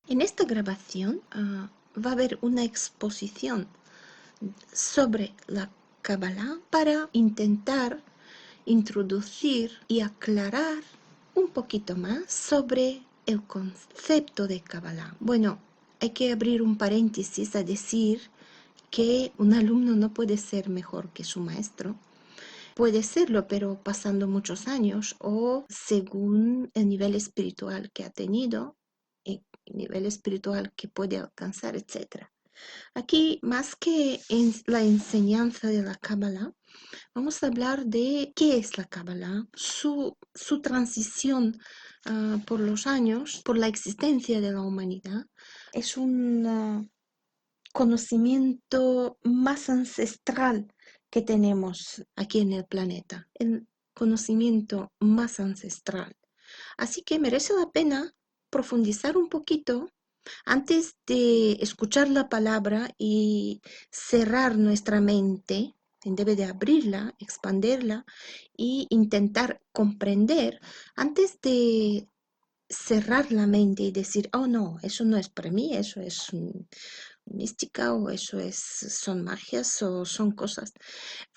En esta grabación va a haber una exposición sobre la Kabbalah para intentar introducir y aclarar un poquito más sobre el concepto de Kabbalah. Bueno, hay que abrir un paréntesis a decir que un alumno no puede ser mejor que su maestro. Puede serlo, pero pasando muchos años o según el nivel espiritual que ha tenido, el nivel espiritual que puede alcanzar, etc. Aquí, más que en la enseñanza de la Kabbalah, vamos a hablar de qué es la Kabbalah, su transición por los años, por la existencia de la humanidad. Es un conocimiento más ancestral que tenemos aquí en el planeta, el conocimiento más ancestral. Así que merece la pena profundizar un poquito antes de escuchar la palabra y cerrar nuestra mente. Debe de abrirla, expandirla e intentar comprender antes de cerrar la mente y decir, oh no, eso no es para mí, eso es mística o eso es, son magias o son cosas.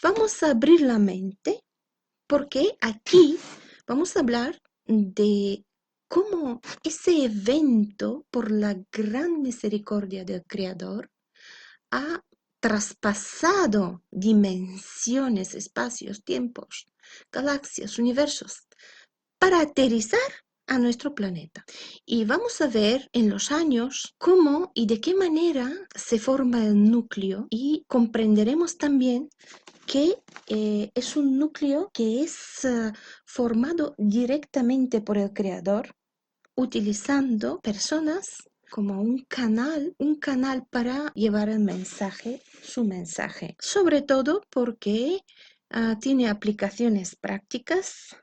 Vamos a abrir la mente porque aquí vamos a hablar de cómo ese evento, por la gran misericordia del Creador, ha traspasado dimensiones, espacios, tiempos, galaxias, universos, para aterrizar a nuestro planeta. Y vamos a ver en los años cómo y de qué manera se forma el núcleo y comprenderemos también que es un núcleo que es formado directamente por el creador, utilizando personas como un canal para llevar el mensaje, su mensaje. Sobre todo porque tiene aplicaciones prácticas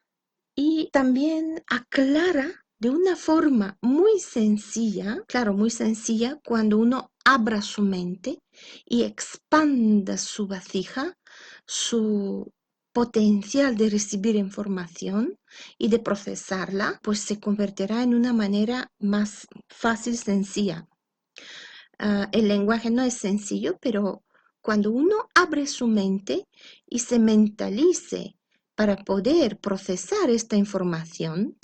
y también aclara de una forma muy sencilla, claro, muy sencilla, cuando uno abra su mente y expanda su vasija, su potencial de recibir información y de procesarla, pues se convertirá en una manera más fácil, sencilla. El lenguaje no es sencillo, pero cuando uno abre su mente y se mentalice para poder procesar esta información,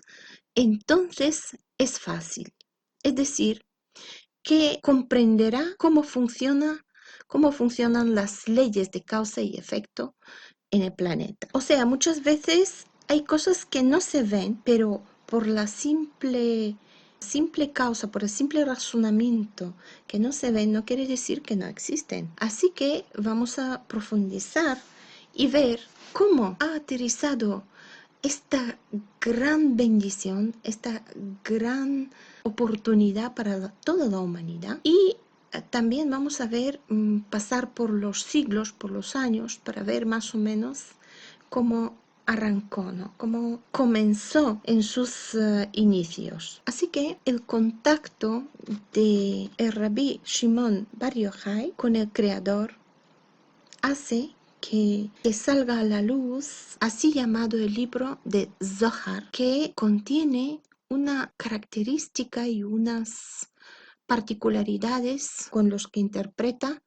entonces es fácil. Es decir, que comprenderá cómo funcionan las leyes de causa y efecto en el planeta. O sea, muchas veces hay cosas que no se ven, pero por la simple causa, por el simple razonamiento que no se ven, no quiere decir que no existen. Así que vamos a profundizar y ver cómo ha aterrizado esta gran bendición, esta gran oportunidad para toda la humanidad. Y también vamos a ver pasar por los siglos, por los años, para ver más o menos cómo arrancó, ¿no? Cómo comenzó en sus inicios. Así que el contacto de el Rabbi Shimon Bar Yochai con el Creador hace que salga a la luz así llamado el libro de Zohar, que contiene una característica y unas particularidades con los que interpreta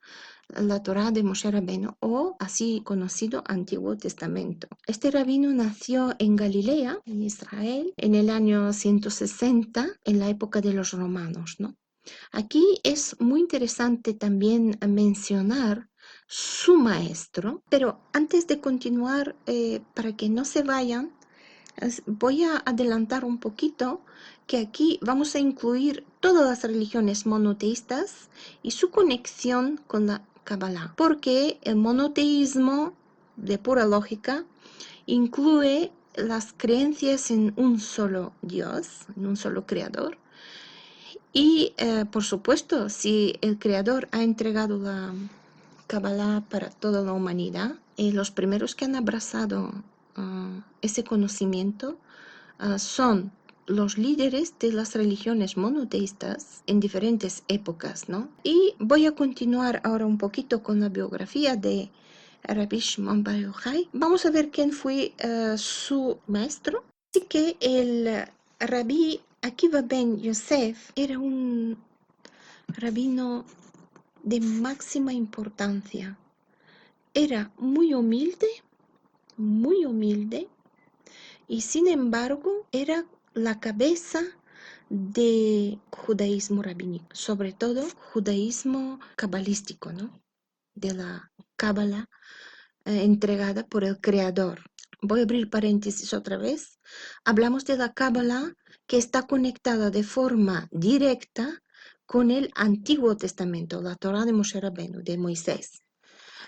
la Torá de Moshe Rabbeinu, o así conocido Antiguo Testamento. Este rabino nació en Galilea, en Israel, en el año 160, en la época de los romanos, ¿no? Aquí es muy interesante también mencionar su maestro, pero antes de continuar, para que no se vayan, voy a adelantar un poquito que aquí vamos a incluir todas las religiones monoteístas y su conexión con la Kabbalah, porque el monoteísmo de pura lógica incluye las creencias en un solo Dios, en un solo creador. Y por supuesto, si el creador ha entregado la Kabbalah para toda la humanidad, los primeros que han abrazado ese conocimiento son los líderes de las religiones monoteístas en diferentes épocas, ¿no? Y voy a continuar ahora un poquito con la biografía de Rabbi Shimon Bar Yochai. Vamos a ver quién fue su maestro. Así que el Rabbi Akiva ben Yosef era un rabino de máxima importancia. Era muy humilde, y sin embargo era la cabeza de judaísmo rabínico, sobre todo judaísmo cabalístico, ¿no? De la cábala entregada por el Creador. Voy a abrir paréntesis otra vez. Hablamos de la cábala que está conectada de forma directa con el Antiguo Testamento, la Torá de Moshe Rabbeinu, de Moisés.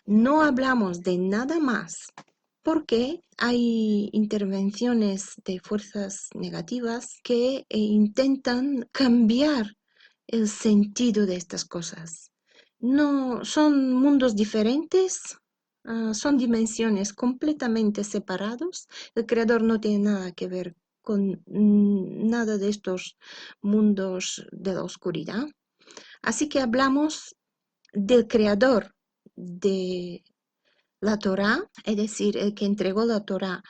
No hablamos de nada más porque hay intervenciones de fuerzas negativas que intentan cambiar el sentido de estas cosas. No son mundos diferentes, son dimensiones completamente separados. El creador no tiene nada que ver con nada de estos mundos de la oscuridad. Así que hablamos del creador de la Torá, es decir, el que entregó la Torá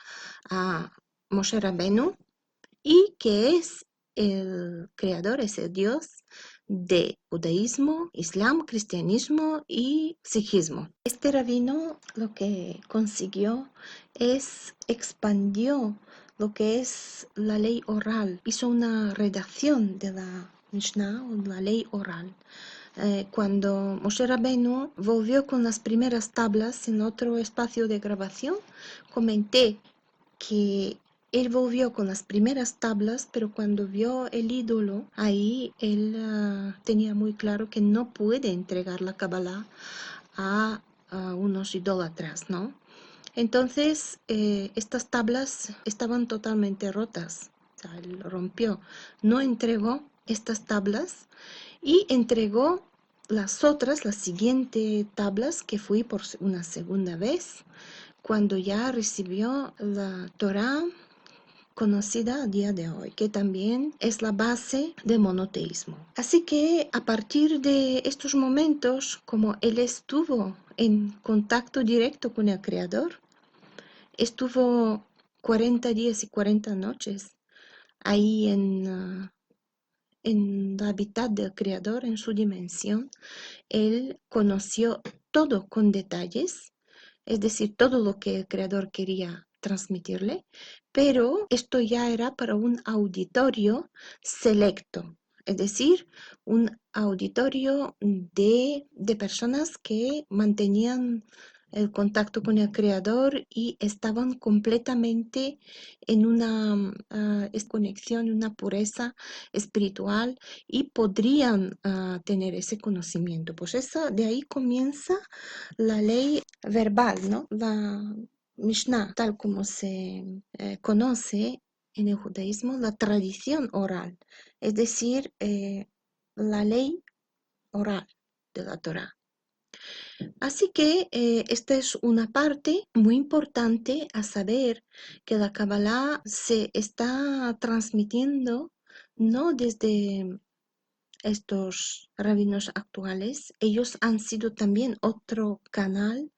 a Moshe Rabbeinu, y que es el creador, es el Dios de judaísmo, islam, cristianismo y sikhismo. Este rabino lo que consiguió es expandió lo que es la ley oral, hizo una redacción de la Mishnah, o la ley oral. Cuando Moshe Rabbeinu volvió con las primeras tablas en otro espacio de grabación, comenté que él volvió con las primeras tablas, pero cuando vio el ídolo, ahí él tenía muy claro que no puede entregar la Kabbalah a unos idólatras, ¿no? Entonces, estas tablas estaban totalmente rotas, o sea, él rompió, no entregó estas tablas y entregó las otras, las siguientes tablas, que fui por una segunda vez, cuando ya recibió la Torá conocida a día de hoy, que también es la base del monoteísmo. Así que a partir de estos momentos, como él estuvo en contacto directo con el Creador, estuvo 40 días y 40 noches ahí en la hábitat del Creador, en su dimensión. Él conoció todo con detalles, es decir, todo lo que el Creador quería transmitirle, pero esto ya era para un auditorio selecto, es decir, un auditorio de personas que mantenían el contacto con el Creador y estaban completamente en una conexión, una pureza espiritual, y podrían tener ese conocimiento. Pues de ahí comienza la ley verbal, ¿no? La Mishnah, tal como se conoce en el judaísmo, la tradición oral, es decir, la ley oral de la Torá. Así que esta es una parte muy importante a saber, que la Kabbalah se está transmitiendo no desde estos rabinos actuales. Ellos han sido también otro canal,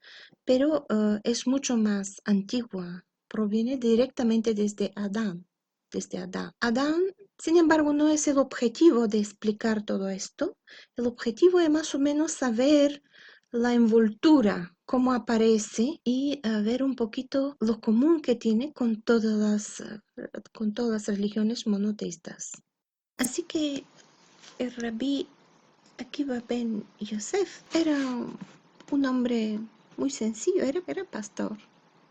pero es mucho más antigua. Proviene directamente desde Adán. Desde Adán. Adán, sin embargo, no es el objetivo de explicar todo esto. El objetivo es más o menos saber la envoltura, cómo aparece, y ver un poquito lo común que tiene con todas las religiones monoteístas. Así que el rabí Akiva ben Yosef era un hombre muy sencillo, era pastor,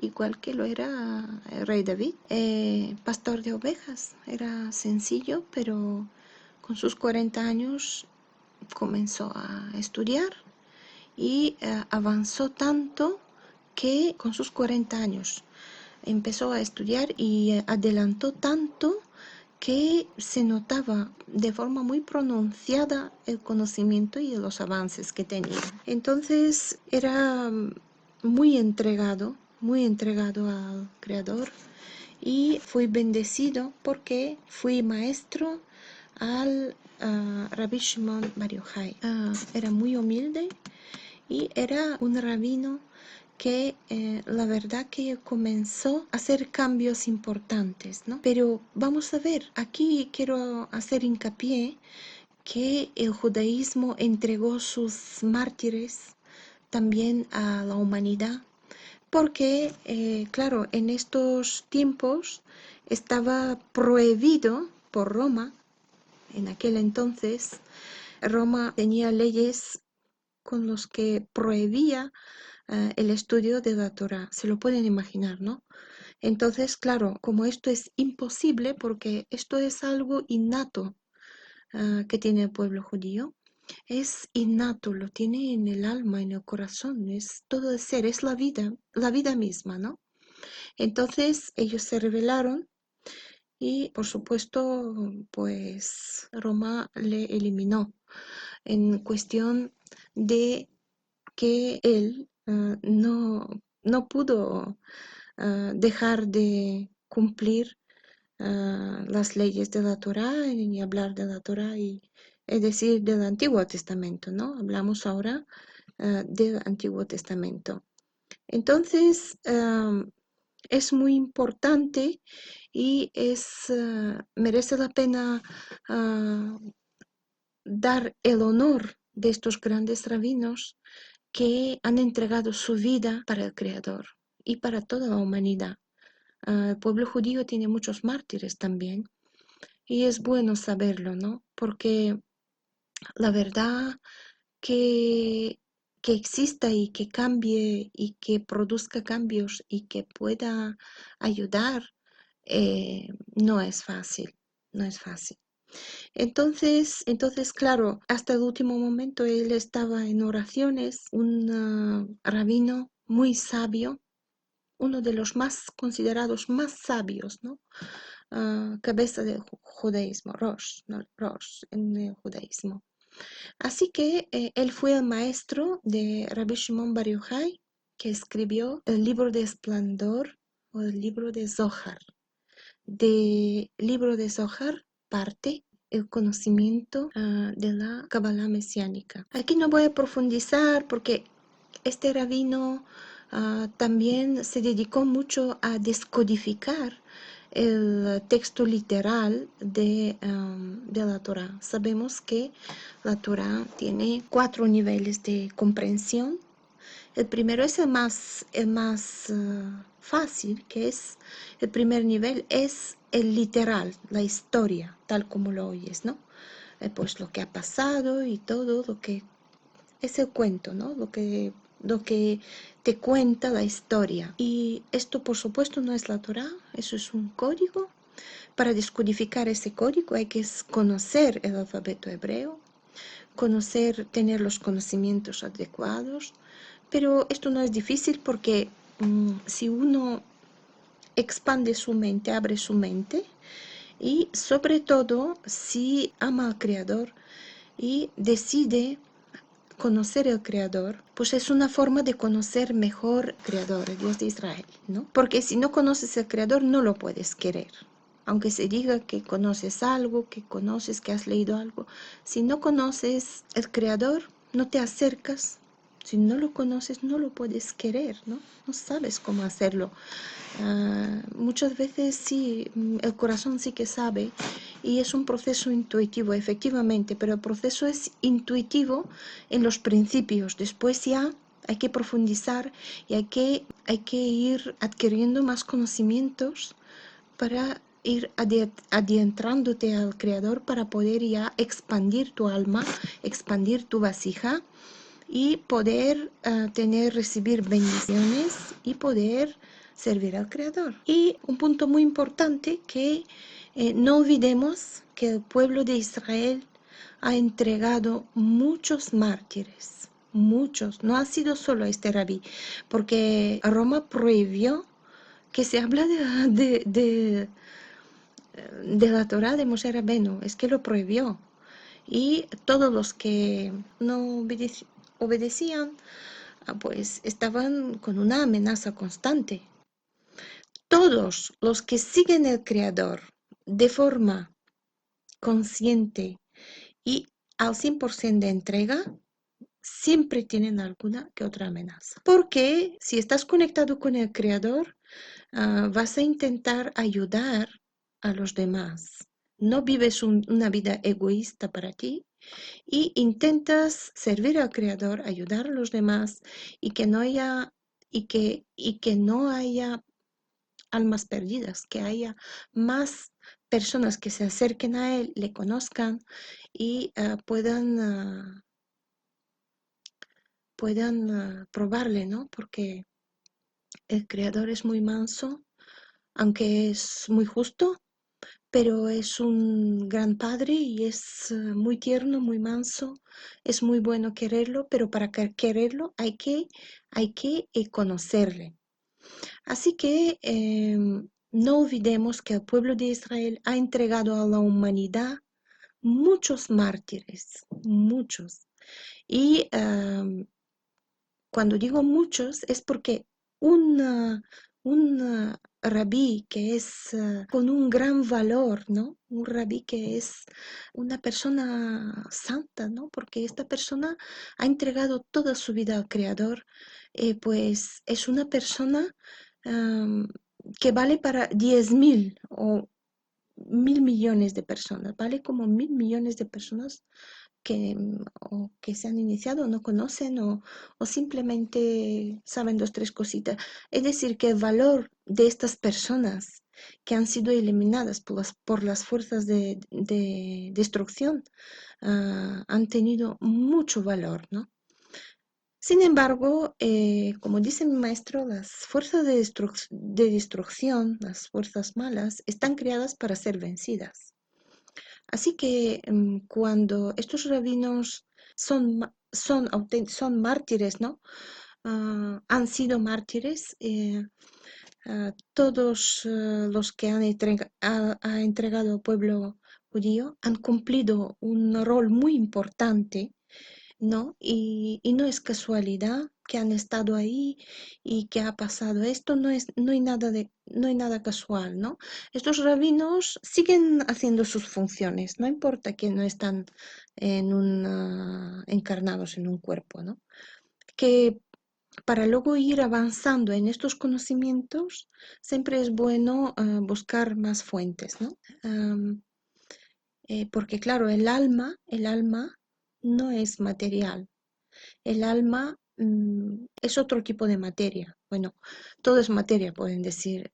igual que lo era el rey David, pastor de ovejas. Era sencillo, pero con sus 40 años comenzó a estudiar y avanzó tanto que con sus 40 años empezó a estudiar y adelantó tanto que se notaba de forma muy pronunciada el conocimiento y los avances que tenía. Entonces era muy entregado al Creador, y fui bendecido porque fui maestro al Rabbi Shimon Bar Yochai. Era muy humilde y era un rabino que la verdad que comenzó a hacer cambios importantes, ¿no? Pero vamos a ver, aquí quiero hacer hincapié que el judaísmo entregó sus mártires también a la humanidad, porque, claro, en estos tiempos estaba prohibido por Roma, en aquel entonces, Roma tenía leyes con los que prohibía el estudio de la Torah. Se lo pueden imaginar, ¿no? Entonces, claro, como esto es imposible, porque esto es algo innato que tiene el pueblo judío, es innato, lo tiene en el alma, en el corazón, es todo el ser, es la vida misma, ¿no? Entonces ellos se rebelaron y por supuesto pues Roma le eliminó en cuestión de que él no pudo dejar de cumplir las leyes de la Torá ni hablar de la Torá, es decir, del Antiguo Testamento, ¿no? Hablamos ahora del Antiguo Testamento. Entonces, es muy importante y merece la pena dar el honor de estos grandes rabinos que han entregado su vida para el Creador y para toda la humanidad. El pueblo judío tiene muchos mártires también y es bueno saberlo, ¿no? Porque la verdad que exista y que cambie y que produzca cambios y que pueda ayudar, no es fácil, no es fácil. Entonces, claro, hasta el último momento él estaba en oraciones, un rabino muy sabio, uno de los más considerados más sabios, ¿no? Cabeza del judaísmo, Rosh, ¿no? Rosh en el judaísmo. Así que él fue el maestro de Rabbi Shimon Bar Yochai, que escribió el libro de Esplendor o el libro de Zohar. Del libro de Zohar parte el conocimiento de la Kabbalah mesiánica. Aquí no voy a profundizar porque este rabino también se dedicó mucho a descodificar el texto literal de la Torah. Sabemos que la Torah tiene 4 niveles de comprensión. El primero es el más fácil, que es el primer nivel, es el literal, la historia, tal como lo oyes, ¿no? Pues lo que ha pasado y todo lo que es el cuento, ¿no? Lo que te cuenta la historia. Y esto, por supuesto, no es la Torah, eso es un código. Para descodificar ese código hay que conocer el alfabeto hebreo, tener los conocimientos adecuados, pero esto no es difícil porque si uno expande su mente, abre su mente y sobre todo si ama al Creador y decide conocer el Creador, pues es una forma de conocer mejor al Creador, el Dios de Israel, ¿no? Porque si no conoces al Creador no lo puedes querer. Aunque se diga que conoces algo, que has leído algo, si no conoces el Creador, no te acercas. Si no lo conoces, no lo puedes querer, ¿no? No sabes cómo hacerlo. Muchas veces sí, el corazón sí que sabe y es un proceso intuitivo, efectivamente, pero el proceso es intuitivo en los principios. Después ya hay que profundizar y hay que ir adquiriendo más conocimientos para ir adentrándote al Creador para poder ya expandir tu alma, expandir tu vasija y poder recibir bendiciones y poder servir al Creador. Y un punto muy importante que no olvidemos que el pueblo de Israel ha entregado muchos mártires, muchos, no ha sido solo este rabí, porque Roma prohibió que se habla de la Torá de Moshe Rabenu, es que lo prohibió. Y todos los que no obedecían, pues estaban con una amenaza constante. Todos los que siguen al Creador de forma consciente y al 100% de entrega, siempre tienen alguna que otra amenaza. Porque si estás conectado con el Creador, vas a intentar ayudar a los demás. No vives una vida egoísta para ti y intentas servir al Creador, ayudar a los demás y que no haya, y que no haya almas perdidas, que haya más personas que se acerquen a Él, le conozcan y puedan probarle, ¿no? Porque el Creador es muy manso, aunque es muy justo, pero es un gran padre y es muy tierno, muy manso, es muy bueno quererlo, pero para quererlo hay que conocerle. Así que no olvidemos que el pueblo de Israel ha entregado a la humanidad muchos mártires, muchos. Y cuando digo muchos es porque un rabí que es con un gran valor, ¿no? Un rabí que es una persona santa, ¿no? Porque esta persona ha entregado toda su vida al Creador, pues es una persona am, que vale para 10.000 o 1.000 millones de personas, vale como 1.000 millones de personas que se han iniciado, no conocen o simplemente saben dos, tres cositas. Es decir, que el valor de estas personas que han sido eliminadas por las fuerzas de destrucción han tenido mucho valor, ¿no? Sin embargo, como dice mi maestro, las fuerzas de destrucción, las fuerzas malas, están creadas para ser vencidas. Así que cuando estos rabinos son mártires, ¿no? Han sido mártires, todos los que ha entregado al pueblo judío han cumplido un rol muy importante, ¿no? Y no es casualidad que han estado ahí y que ha pasado esto, no hay nada casual, ¿no? Estos rabinos siguen haciendo sus funciones, no importa que no están encarnados en un cuerpo, ¿no? Que para luego ir avanzando en estos conocimientos, siempre es bueno buscar más fuentes, ¿no? Porque claro, el alma no es material. El alma es otro tipo de materia. Bueno, todo es materia, pueden decir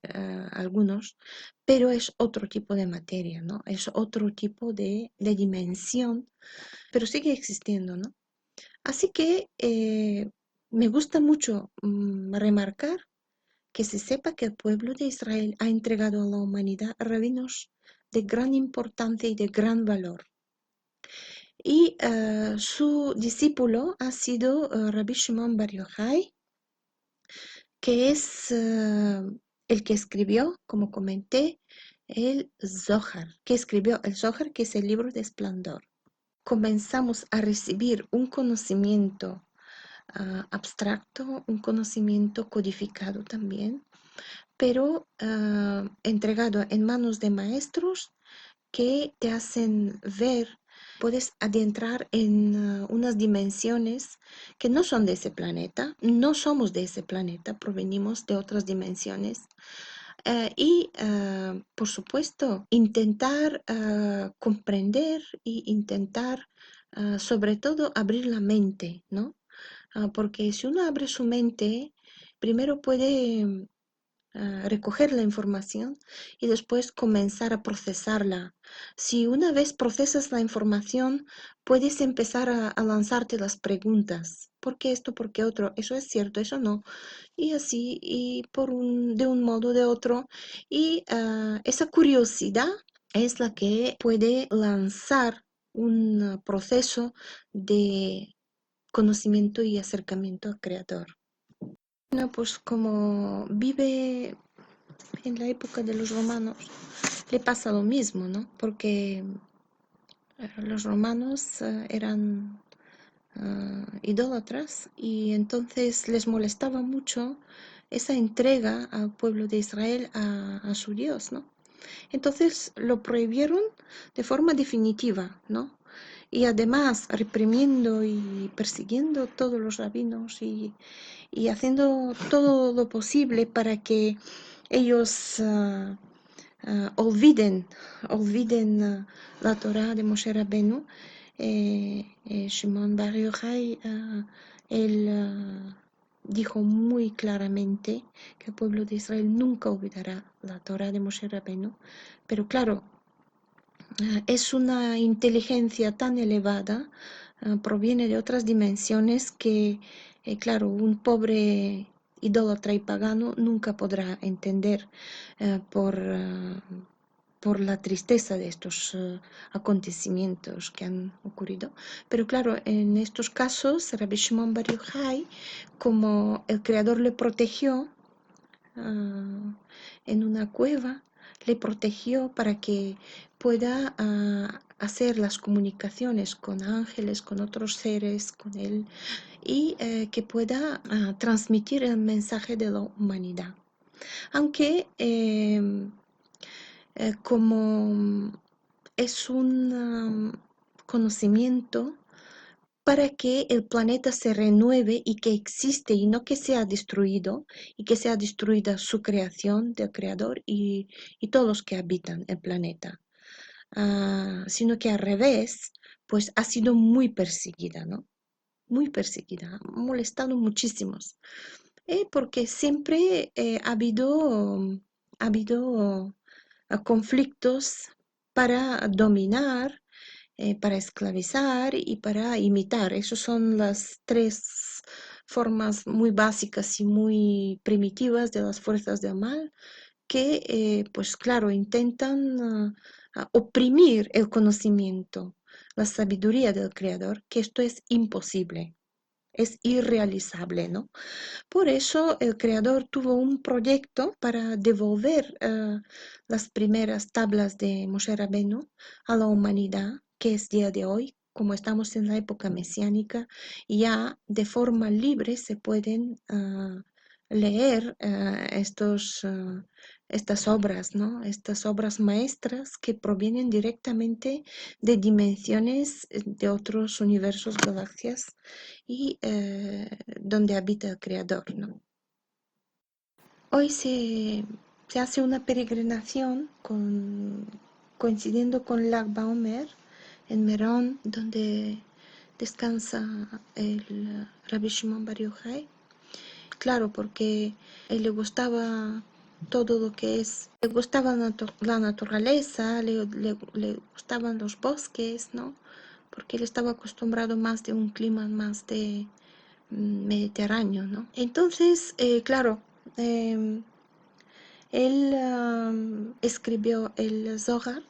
algunos, pero es otro tipo de materia, ¿no? Es otro tipo de dimensión, pero sigue existiendo, ¿no? Así que me gusta mucho remarcar que se sepa que el pueblo de Israel ha entregado a la humanidad rabinos de gran importancia y de gran valor. Y su discípulo ha sido Rabbi Shimon Bar Yochai, que es el que escribió, como comenté, el Zohar, que es el libro de esplendor. Comenzamos a recibir un conocimiento abstracto, un conocimiento codificado también, pero entregado en manos de maestros que te hacen ver, puedes adentrar en unas dimensiones que no son de ese planeta, no somos de ese planeta, provenimos de otras dimensiones. Y, por supuesto, intentar comprender e intentar, sobre todo, abrir la mente, ¿no? Porque si uno abre su mente, primero puede recoger la información y después comenzar a procesarla. Si una vez procesas la información, puedes empezar a lanzarte las preguntas. ¿Por qué esto? ¿Por qué otro? ¿Eso es cierto? ¿Eso no? Y así, y de un modo o de otro. Y esa curiosidad es la que puede lanzar un proceso de conocimiento y acercamiento al Creador. Bueno, pues como vive en la época de los romanos, le pasa lo mismo, ¿no? Porque los romanos eran idólatras y entonces les molestaba mucho esa entrega al pueblo de Israel a su Dios, ¿no? Entonces lo prohibieron de forma definitiva, ¿no? y además reprimiendo y persiguiendo todos los rabinos y haciendo todo lo posible para que ellos olviden la Torá de Moshe Rabbeinu. Shimon Bar Yochai, él dijo muy claramente que el pueblo de Israel nunca olvidará la Torá de Moshe Rabbeinu, pero claro, es una inteligencia tan elevada, proviene de otras dimensiones que, claro, un pobre idólatra y pagano nunca podrá entender por la tristeza de estos acontecimientos que han ocurrido. Pero claro, en estos casos, Rabbi Shimon Bar Yochai, como el Creador le protegió en una cueva, le protegió para que pueda hacer las comunicaciones con ángeles, con otros seres, con él, y que pueda transmitir el mensaje de la humanidad. Aunque como es un conocimiento para que el planeta se renueve y que existe y no que sea destruido y que sea destruida su creación del creador y todos los que habitan el planeta. Sino que al revés, pues ha sido muy perseguida, ¿no? Muy perseguida, ha molestado muchísimos, porque siempre ha habido conflictos para dominar, para esclavizar y para imitar. Esas son las tres formas muy básicas y muy primitivas de las fuerzas del mal que, pues claro, intentan oprimir el conocimiento, la sabiduría del creador, que esto es imposible. Es irrealizable, ¿no? Por eso el creador tuvo un proyecto para devolver las primeras tablas de Moshe Rabbeinu a la humanidad, que es día de hoy, como estamos en la época mesiánica, ya de forma libre se pueden leer estas obras, ¿no? Estas obras maestras que provienen directamente de dimensiones de otros universos, galaxias y donde habita el Creador, ¿no? Hoy se hace una peregrinación coincidiendo con Lag BaOmer en Merón, donde descansa el Rabbi Shimon Bar Yochai. Claro, porque a él le gustaba todo lo que le gustaba la naturaleza, le gustaban los bosques, ¿no? Porque él estaba acostumbrado más de un clima más de mediterráneo, ¿no? Entonces, claro, em, él escribió el Zohar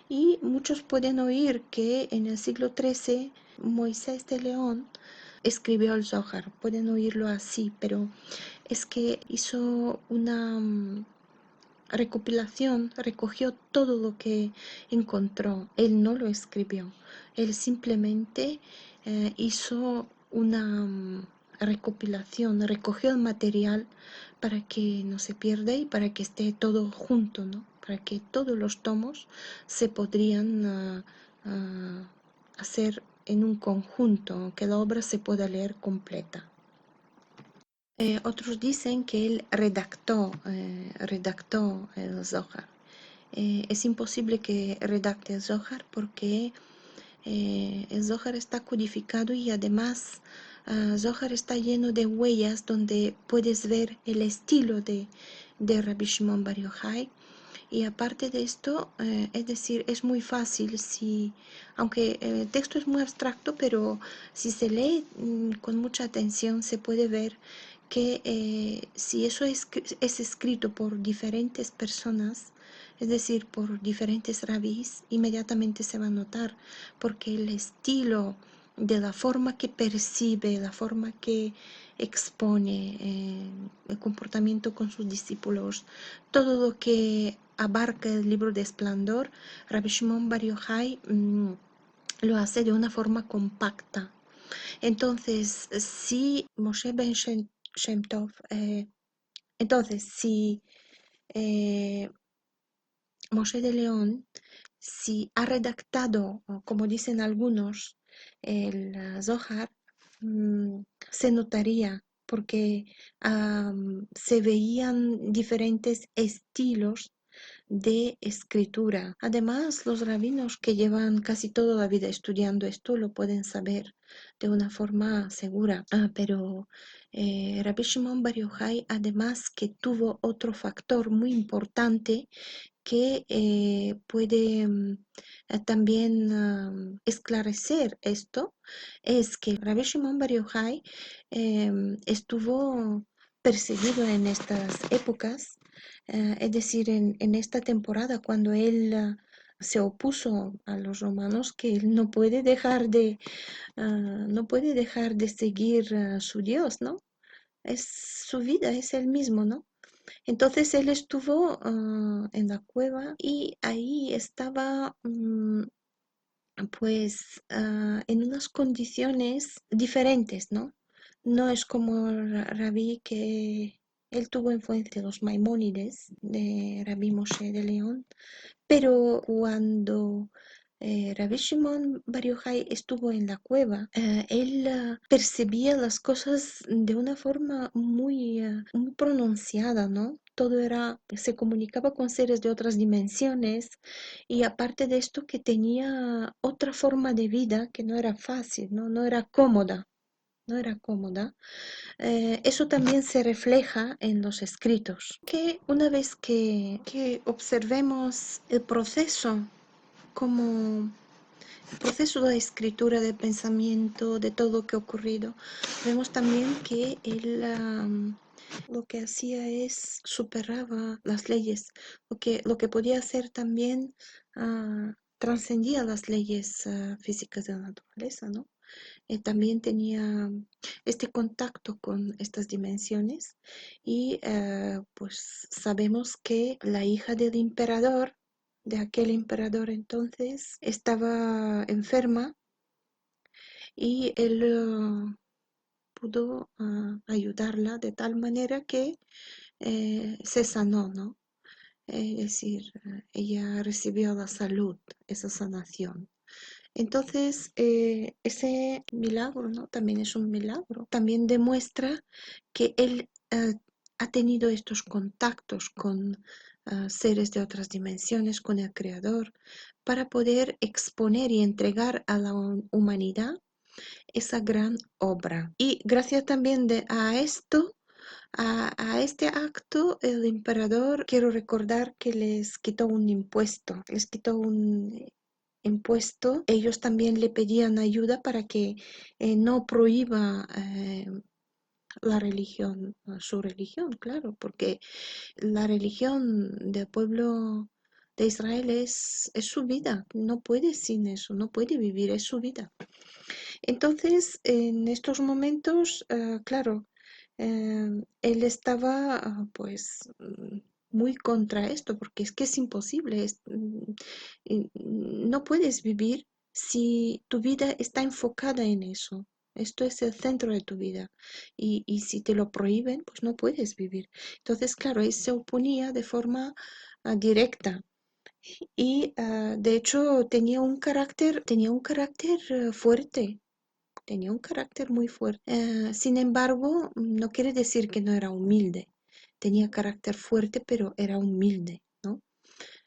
y muchos pueden oír que en el siglo XIII Moisés de León escribió el Zohar, pueden oírlo así, pero es que hizo una recopilación, recogió todo lo que encontró, él no lo escribió, él simplemente hizo una recopilación, recogió el material para que no se pierda y para que esté todo junto, ¿no? Para que todos los tomos se podrían hacer en un conjunto, que la obra se pueda leer completa. Otros dicen que él redactó el Zohar. Es imposible que redacte el Zohar porque el Zohar está codificado y además Zohar está lleno de huellas donde puedes ver el estilo de Rabbi Shimon Bar Yochai. Y aparte de esto, es decir, es muy fácil, aunque el texto es muy abstracto, pero si se lee con mucha atención se puede ver que si eso es escrito por diferentes personas, es decir, por diferentes rabís, inmediatamente se va a notar, porque el estilo de la forma que percibe, la forma que expone el comportamiento con sus discípulos, todo lo que abarca el libro de Esplendor, Rabbi Shimon Bar Yochai lo hace de una forma compacta. Entonces, si Moshe Ben Shem Tov, entonces, si Moshe de León, si ha redactado, o como dicen algunos, el Zohar, mm, se notaría porque se veían diferentes estilos de escritura. Además, los rabinos que llevan casi toda la vida estudiando esto lo pueden saber de una forma segura. Pero Rabbi Shimon Bar Yochai, además que tuvo otro factor muy importante que puede también esclarecer esto, es que Rabbi Shimon Bar Yochai estuvo perseguido en estas épocas, es decir, en esta temporada cuando él se opuso a los romanos, que él no puede dejar de seguir a su Dios, ¿no? Es su vida, es él mismo, ¿no? Entonces él estuvo en la cueva y ahí estaba pues en unas condiciones diferentes, ¿no? No es como Rabí, que él tuvo influencia de los Maimónides, de Rabí Moshe de León, pero cuando Rabbi Shimon Bar Yochai estuvo en la cueva, él percibía las cosas de una forma muy pronunciada, ¿no? Todo se comunicaba con seres de otras dimensiones, y aparte de esto que tenía otra forma de vida que no era fácil, ¿no? No era cómoda. No era cómoda. Eso también se refleja en los escritos. Que una vez que observemos el proceso, como el proceso de escritura, de pensamiento, de todo lo que ha ocurrido, vemos también que él lo que hacía es superaba las leyes. Lo que podía hacer también trascendía las leyes físicas de la naturaleza, ¿no? También tenía este contacto con estas dimensiones, y pues sabemos que la hija del emperador, de aquel emperador entonces, estaba enferma, y él pudo ayudarla de tal manera que se sanó, ¿no? Es decir, ella recibió la salud, esa sanación. Entonces, ese milagro, ¿no? También es un milagro. También demuestra que él ha tenido estos contactos con seres de otras dimensiones, con el Creador, para poder exponer y entregar a la humanidad esa gran obra. Y gracias también a esto, a este acto, el emperador, quiero recordar que les quitó un impuesto, les quitó un impuesto. Ellos también le pedían ayuda para que no prohíba la religión, su religión, claro, porque la religión del pueblo de Israel es su vida, no puede sin eso, no puede vivir, es su vida. Entonces, en estos momentos, claro, él estaba pues muy contra esto, porque es que es imposible, no puedes vivir si tu vida está enfocada en eso. Esto es el centro de tu vida, y si te lo prohíben, pues no puedes vivir. Entonces, claro, él se oponía de forma directa, y de hecho tenía un carácter fuerte. Tenía un carácter muy fuerte. Sin embargo, no quiere decir que no era humilde. Tenía carácter fuerte, pero era humilde, ¿no?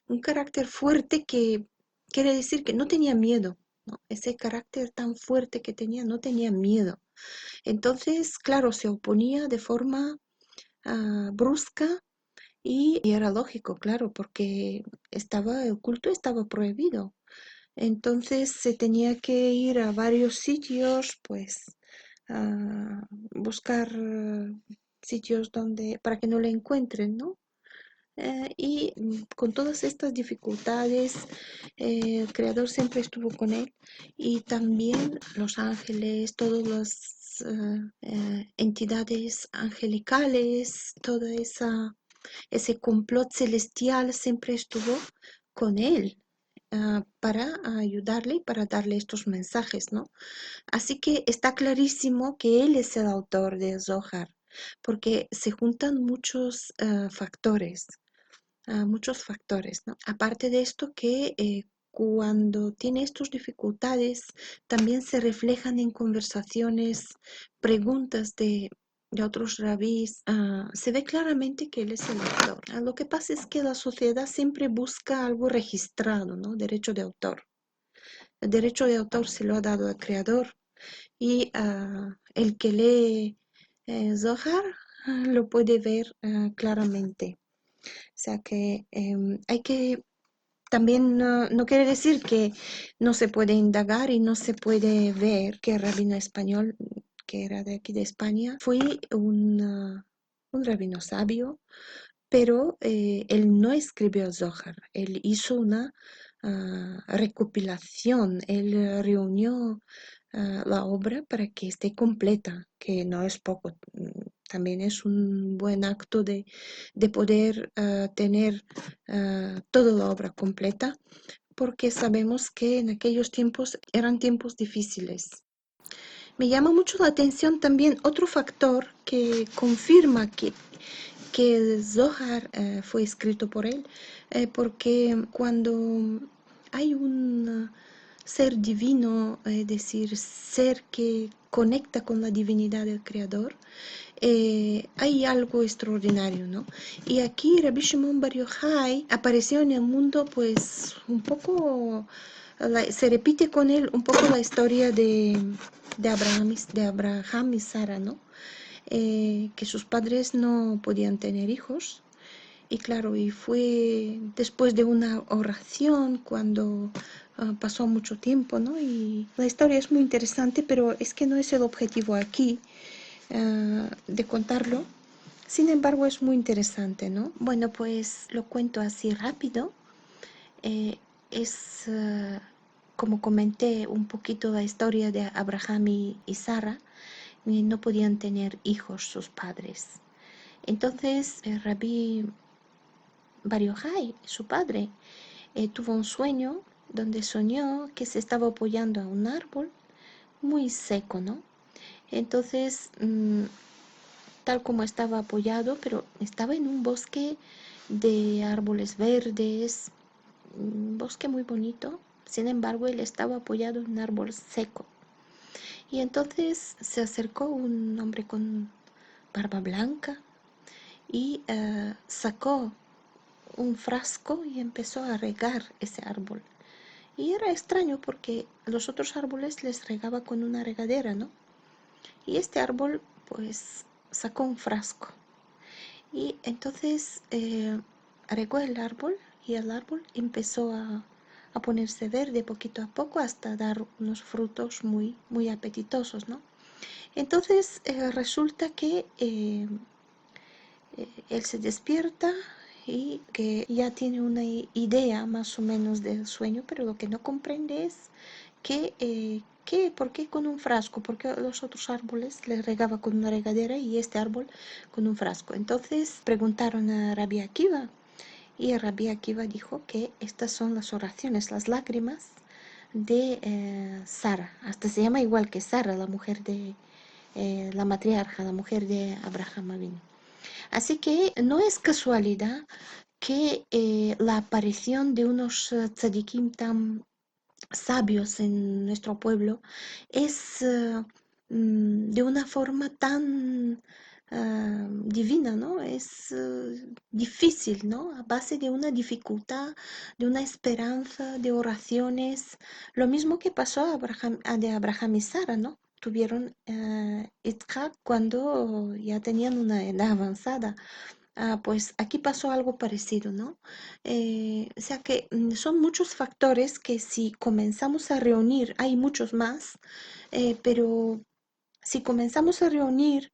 Un carácter fuerte que quiere decir que no tenía miedo, ¿no? Ese carácter tan fuerte que tenía, no tenía miedo. Entonces, claro, se oponía de forma brusca, y era lógico, claro, porque el culto estaba prohibido. Entonces se tenía que ir a varios sitios, pues a buscar sitios para que no le encuentren, ¿no? Y con todas estas dificultades, el Creador siempre estuvo con él, y también los ángeles, todas las entidades angelicales, ese complot celestial siempre estuvo con él. Para ayudarle y para darle estos mensajes, ¿no? Así que está clarísimo que él es el autor de Zohar, porque se juntan muchos factores, ¿no? Aparte de esto, que cuando tiene estas dificultades, también se reflejan en conversaciones, preguntas de otros rabís. Se ve claramente que él es el autor. Lo que pasa es que la sociedad siempre busca algo registrado, ¿no? Derecho de autor. El derecho de autor se lo ha dado al creador y el que lee Zohar lo puede ver claramente. O sea que hay que también no quiere decir que no se puede indagar y no se puede ver que el rabino español, que era de aquí de España, fue un rabino sabio, pero él no escribió el Zohar, él hizo una recopilación, él reunió la obra para que esté completa, que no es poco, también es un buen acto de poder tener toda la obra completa, porque sabemos que en aquellos tiempos eran tiempos difíciles. Me llama mucho la atención también otro factor que confirma que el Zohar fue escrito por él, porque cuando hay un ser divino, es decir, ser que conecta con la divinidad del Creador, hay algo extraordinario, ¿no? Y aquí Rabbi Shimon Bar Yochai apareció en el mundo, pues, un poco, se repite con él un poco la historia de Abraham y Sara, ¿no? Que sus padres no podían tener hijos. Y claro, y fue después de una oración cuando pasó mucho tiempo, ¿no? Y la historia es muy interesante, pero es que no es el objetivo aquí de contarlo. Sin embargo, es muy interesante, ¿no? Bueno, pues lo cuento así rápido. Eh, es, como comenté, un poquito la historia de Abraham y Sara. No podían tener hijos sus padres. Entonces, Rabí Bar Yochai, su padre, tuvo un sueño donde soñó que se estaba apoyando a un árbol muy seco, ¿no? Entonces, tal como estaba apoyado, pero estaba en un bosque de árboles verdes, un bosque muy bonito. Sin embargo, él estaba apoyado en un árbol seco. Y entonces se acercó un hombre con barba blanca y sacó un frasco y empezó a regar ese árbol. Y era extraño porque los otros árboles les regaba con una regadera, ¿no? Y este árbol pues sacó un frasco. Y entonces regó el árbol y el árbol empezó a ponerse verde poquito a poco hasta dar unos frutos muy, muy apetitosos, ¿no? Entonces resulta que él se despierta y que ya tiene una idea más o menos del sueño, pero lo que no comprende es por qué con un frasco, porque los otros árboles le regaba con una regadera y este árbol con un frasco. Entonces preguntaron a Rabbi Akiva y Rabbi Akiva dijo que estas son las oraciones, las lágrimas de Sara. Hasta se llama igual que Sara, la mujer de la matriarca, la mujer de Abraham Avinu. Así que no es casualidad que la aparición de unos tzadikim tan sabios en nuestro pueblo es de una forma tan divina, ¿no? Es difícil, ¿no? A base de una dificultad, de una esperanza, de oraciones. Lo mismo que pasó de Abraham y Sara, ¿no? Tuvieron Isaac cuando ya tenían una edad avanzada. Pues aquí pasó algo parecido, ¿no? O sea que son muchos factores que si comenzamos a reunir, hay muchos más, pero si comenzamos a reunir,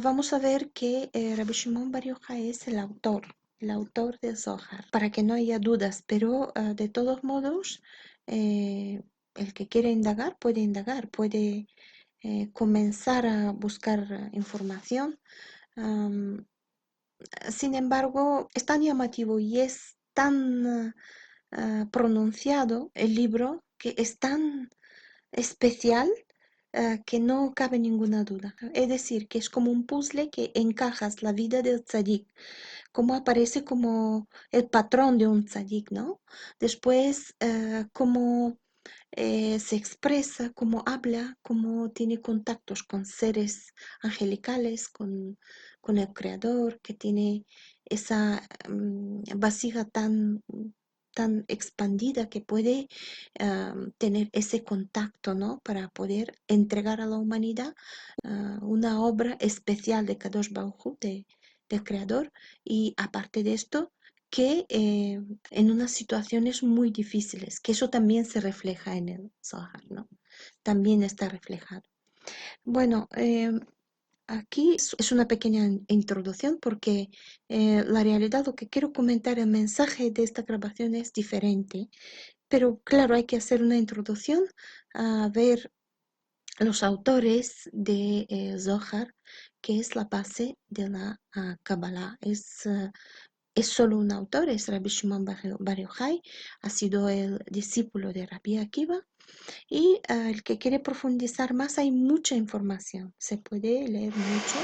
vamos a ver que Rabbi Shimon Bar Yochai es el autor de Zohar, para que no haya dudas, pero de todos modos, el que quiere indagar, puede comenzar a buscar información. Sin embargo, es tan llamativo y es tan pronunciado el libro que es tan especial que no cabe ninguna duda. Es decir, que es como un puzzle que encajas la vida del tzadik, cómo aparece como el patrón de un tzadik, ¿no? Después, cómo se expresa, cómo habla, cómo tiene contactos con seres angelicales, con el Creador, que tiene esa vasija tan expandida que puede tener ese contacto, ¿no? Para poder entregar a la humanidad una obra especial de Kadosh Baruj Hu, del Creador, y aparte de esto, que en unas situaciones muy difíciles, que eso también se refleja en el Zohar, ¿no? También está reflejado. Bueno, aquí es una pequeña introducción porque la realidad, lo que quiero comentar, el mensaje de esta grabación es diferente, pero claro, hay que hacer una introducción a ver los autores de Zohar, que es la base de la Kabbalah. Es solo un autor, es Rabbi Shimon Bar Yochai, ha sido el discípulo de Rabbi Akiva, y el que quiere profundizar más, hay mucha información, se puede leer mucho,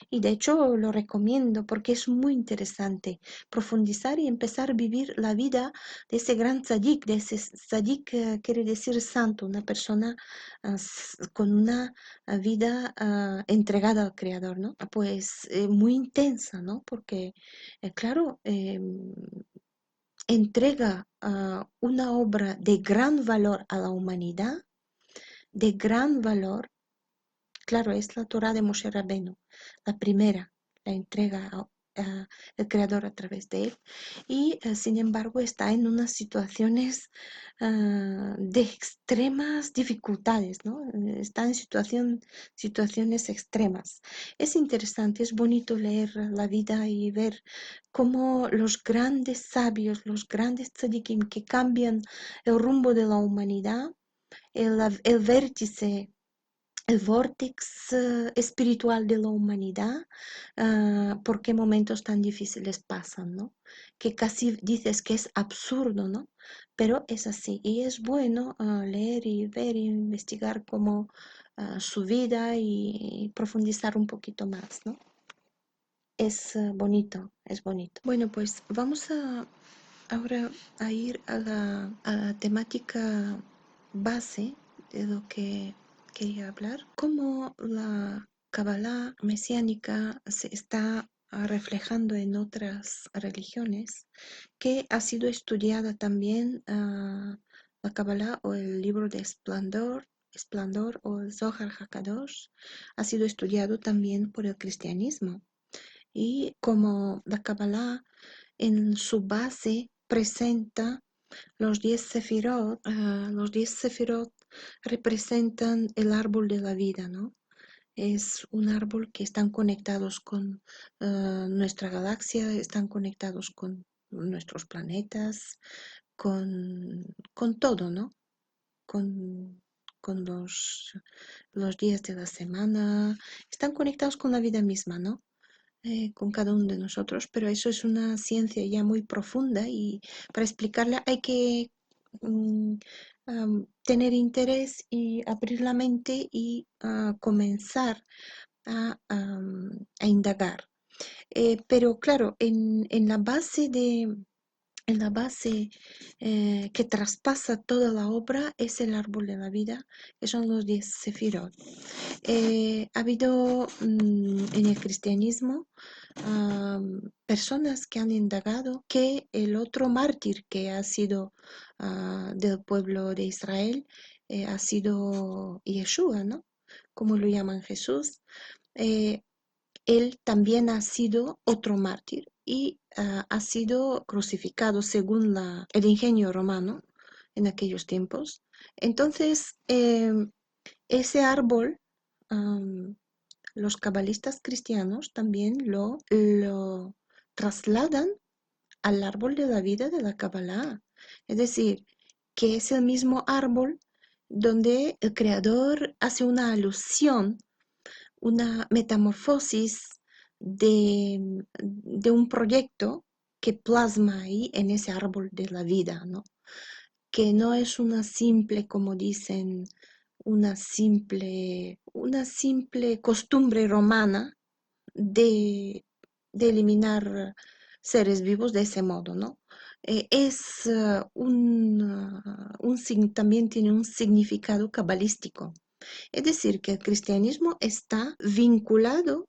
y de hecho lo recomiendo porque es muy interesante profundizar y empezar a vivir la vida de ese gran tzadik, de ese tzadik quiere decir santo, una persona con una vida entregada al Creador, ¿no? Pues muy intensa, ¿no? Porque, claro, entrega una obra de gran valor a la humanidad, de gran valor. Claro, es la Torá de Moshe Rabbeinu, la primera, la entrega el Creador a través de él, y sin embargo está en unas situaciones de extremas dificultades, ¿no? Está en situaciones extremas. Es interesante, es bonito leer la vida y ver cómo los grandes sabios, los grandes tzadikim que cambian el rumbo de la humanidad, el vértice, el vórtice espiritual de la humanidad, por qué momentos tan difíciles pasan, ¿no? Que casi dices que es absurdo, ¿no? Pero es así. Y es bueno leer y ver y investigar cómo su vida y profundizar un poquito más, ¿no? Es bonito, es bonito. Bueno, pues vamos ahora a ir a la temática base de lo que quería hablar, cómo la Kabbalah mesiánica se está reflejando en otras religiones, que ha sido estudiada también la Kabbalah o el libro de Esplendor o el Zohar HaKadosh, ha sido estudiado también por el cristianismo. Y como la Kabbalah en su base presenta los 10 sefirot representan el árbol de la vida, ¿no? Es un árbol que están conectados con nuestra galaxia, están conectados con nuestros planetas, con todo, ¿no? Con, con los días de la semana, están conectados con la vida misma, ¿no? Con cada uno de nosotros, pero eso es una ciencia ya muy profunda y para explicarla hay que mm, tener interés y abrir la mente y comenzar a indagar. Pero claro, en la base que traspasa toda la obra es el árbol de la vida, que son los 10 sefirot. Ha habido en el cristianismo personas que han indagado que el otro mártir que ha sido del pueblo de Israel ha sido Yeshua, ¿no? Como lo llaman Jesús. Eh, Él también ha sido otro mártir y ha sido crucificado según el ingenio romano en aquellos tiempos. Entonces, ese árbol, am, los cabalistas cristianos también lo trasladan al árbol de la vida de la Kabbalah. Es decir, que es el mismo árbol donde el creador hace una alusión, una metamorfosis de un proyecto que plasma ahí en ese árbol de la vida, ¿no? Que no es una simple, como dicen, una simple costumbre romana de, de eliminar seres vivos de ese modo, ¿no? También tiene un significado cabalístico. Es decir, que el cristianismo está vinculado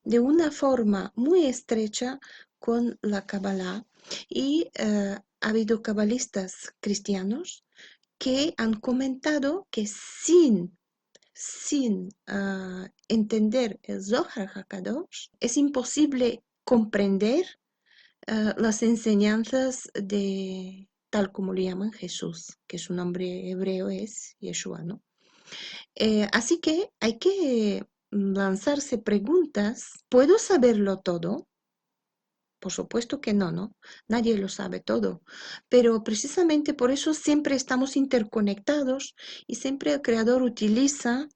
de una forma muy estrecha con la Kabbalah y ha habido cabalistas cristianos que han comentado que sin entender el Zohar HaKadosh es imposible comprender las enseñanzas de tal como le llaman Jesús, que su nombre hebreo es Yeshua, ¿no? Así que hay que lanzarse preguntas. ¿Puedo saberlo todo? Por supuesto que no, ¿no? Nadie lo sabe todo. Pero precisamente por eso siempre estamos interconectados y siempre el creador utiliza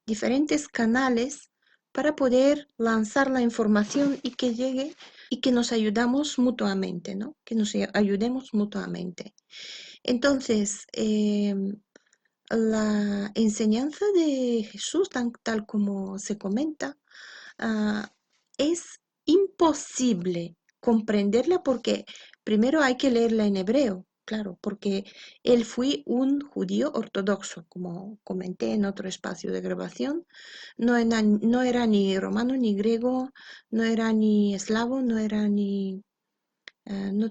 diferentes canales para poder lanzar la información y que llegue y que nos ayudamos mutuamente, ¿no? Que nos ayudemos mutuamente. Entonces, la enseñanza de Jesús, tal como se comenta, ah, es imposible comprenderla porque primero hay que leerla en hebreo, claro, porque él fue un judío ortodoxo, como comenté en otro espacio de grabación, no era ni romano ni griego, no era ni eslavo, no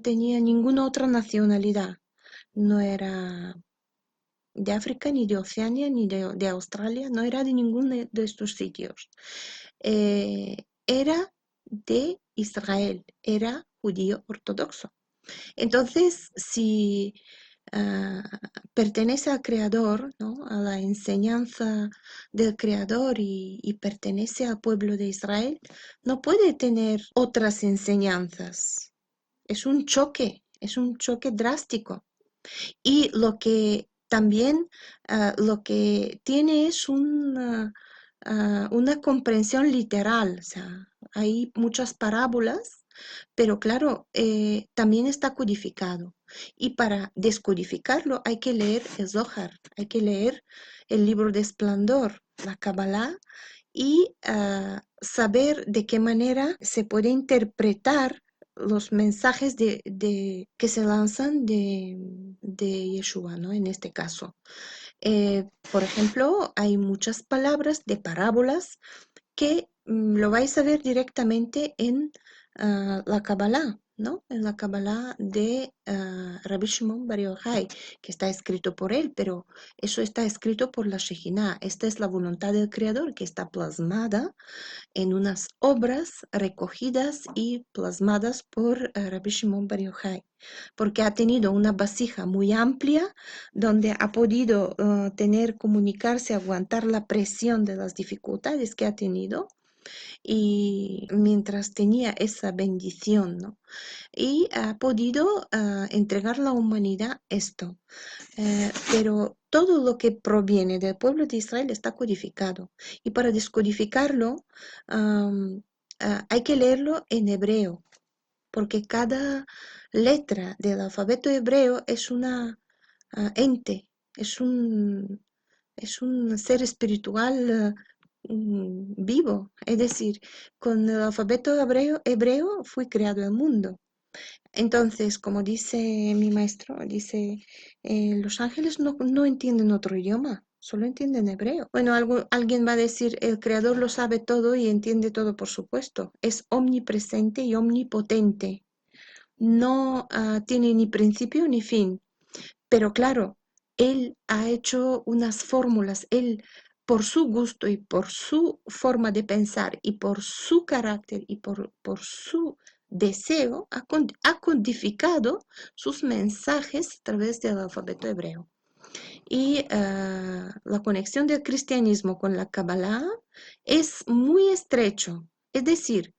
tenía ninguna otra nacionalidad, no era de África, ni de Oceanía, ni de Australia, no era de ninguno de estos sitios. Era de Israel, era judío ortodoxo. Entonces, si ah, pertenece al Creador, ¿no? A la enseñanza del Creador y pertenece al pueblo de Israel, no puede tener otras enseñanzas. Es un choque drástico. Y lo que también lo que tiene es una comprensión literal, o sea, hay muchas parábolas, pero claro, también está codificado. Y para descodificarlo hay que leer el Zohar, hay que leer el libro de Esplendor, la Kabbalah, y saber de qué manera se puede interpretar los mensajes que se lanzan de Yeshua, ¿no? En este caso. Por ejemplo, hay muchas palabras de parábolas que lo vais a ver directamente en la Kabbalah, ¿no? En la Kabbalah de Rabbi Shimon Bar Yochai, que está escrito por él, pero eso está escrito por la Shejinah. Esta es la voluntad del Creador que está plasmada en unas obras recogidas y plasmadas por Rabbi Shimon Bar Yochai, porque ha tenido una vasija muy amplia donde ha podido comunicarse, aguantar la presión de las dificultades que ha tenido y mientras tenía esa bendición, ¿no? Y ha podido entregar a la humanidad esto. Pero todo lo que proviene del pueblo de Israel está codificado. Y para descodificarlo hay que leerlo en hebreo, porque cada letra del alfabeto hebreo es una ente, es es un ser espiritual vivo. Es decir, con el alfabeto hebreo fue creado el mundo. Entonces, como dice mi maestro, dice, los ángeles no entienden otro idioma, solo entienden hebreo. Bueno, alguien va a decir, el creador lo sabe todo y entiende todo, por supuesto. Es omnipresente y omnipotente. No tiene ni principio ni fin. Pero claro, él ha hecho unas fórmulas, él por su gusto y por su forma de pensar y por su carácter y por su deseo, ha codificado sus mensajes a través del alfabeto hebreo. Y la conexión del cristianismo con la Kabbalah es muy estrecho. Es decir,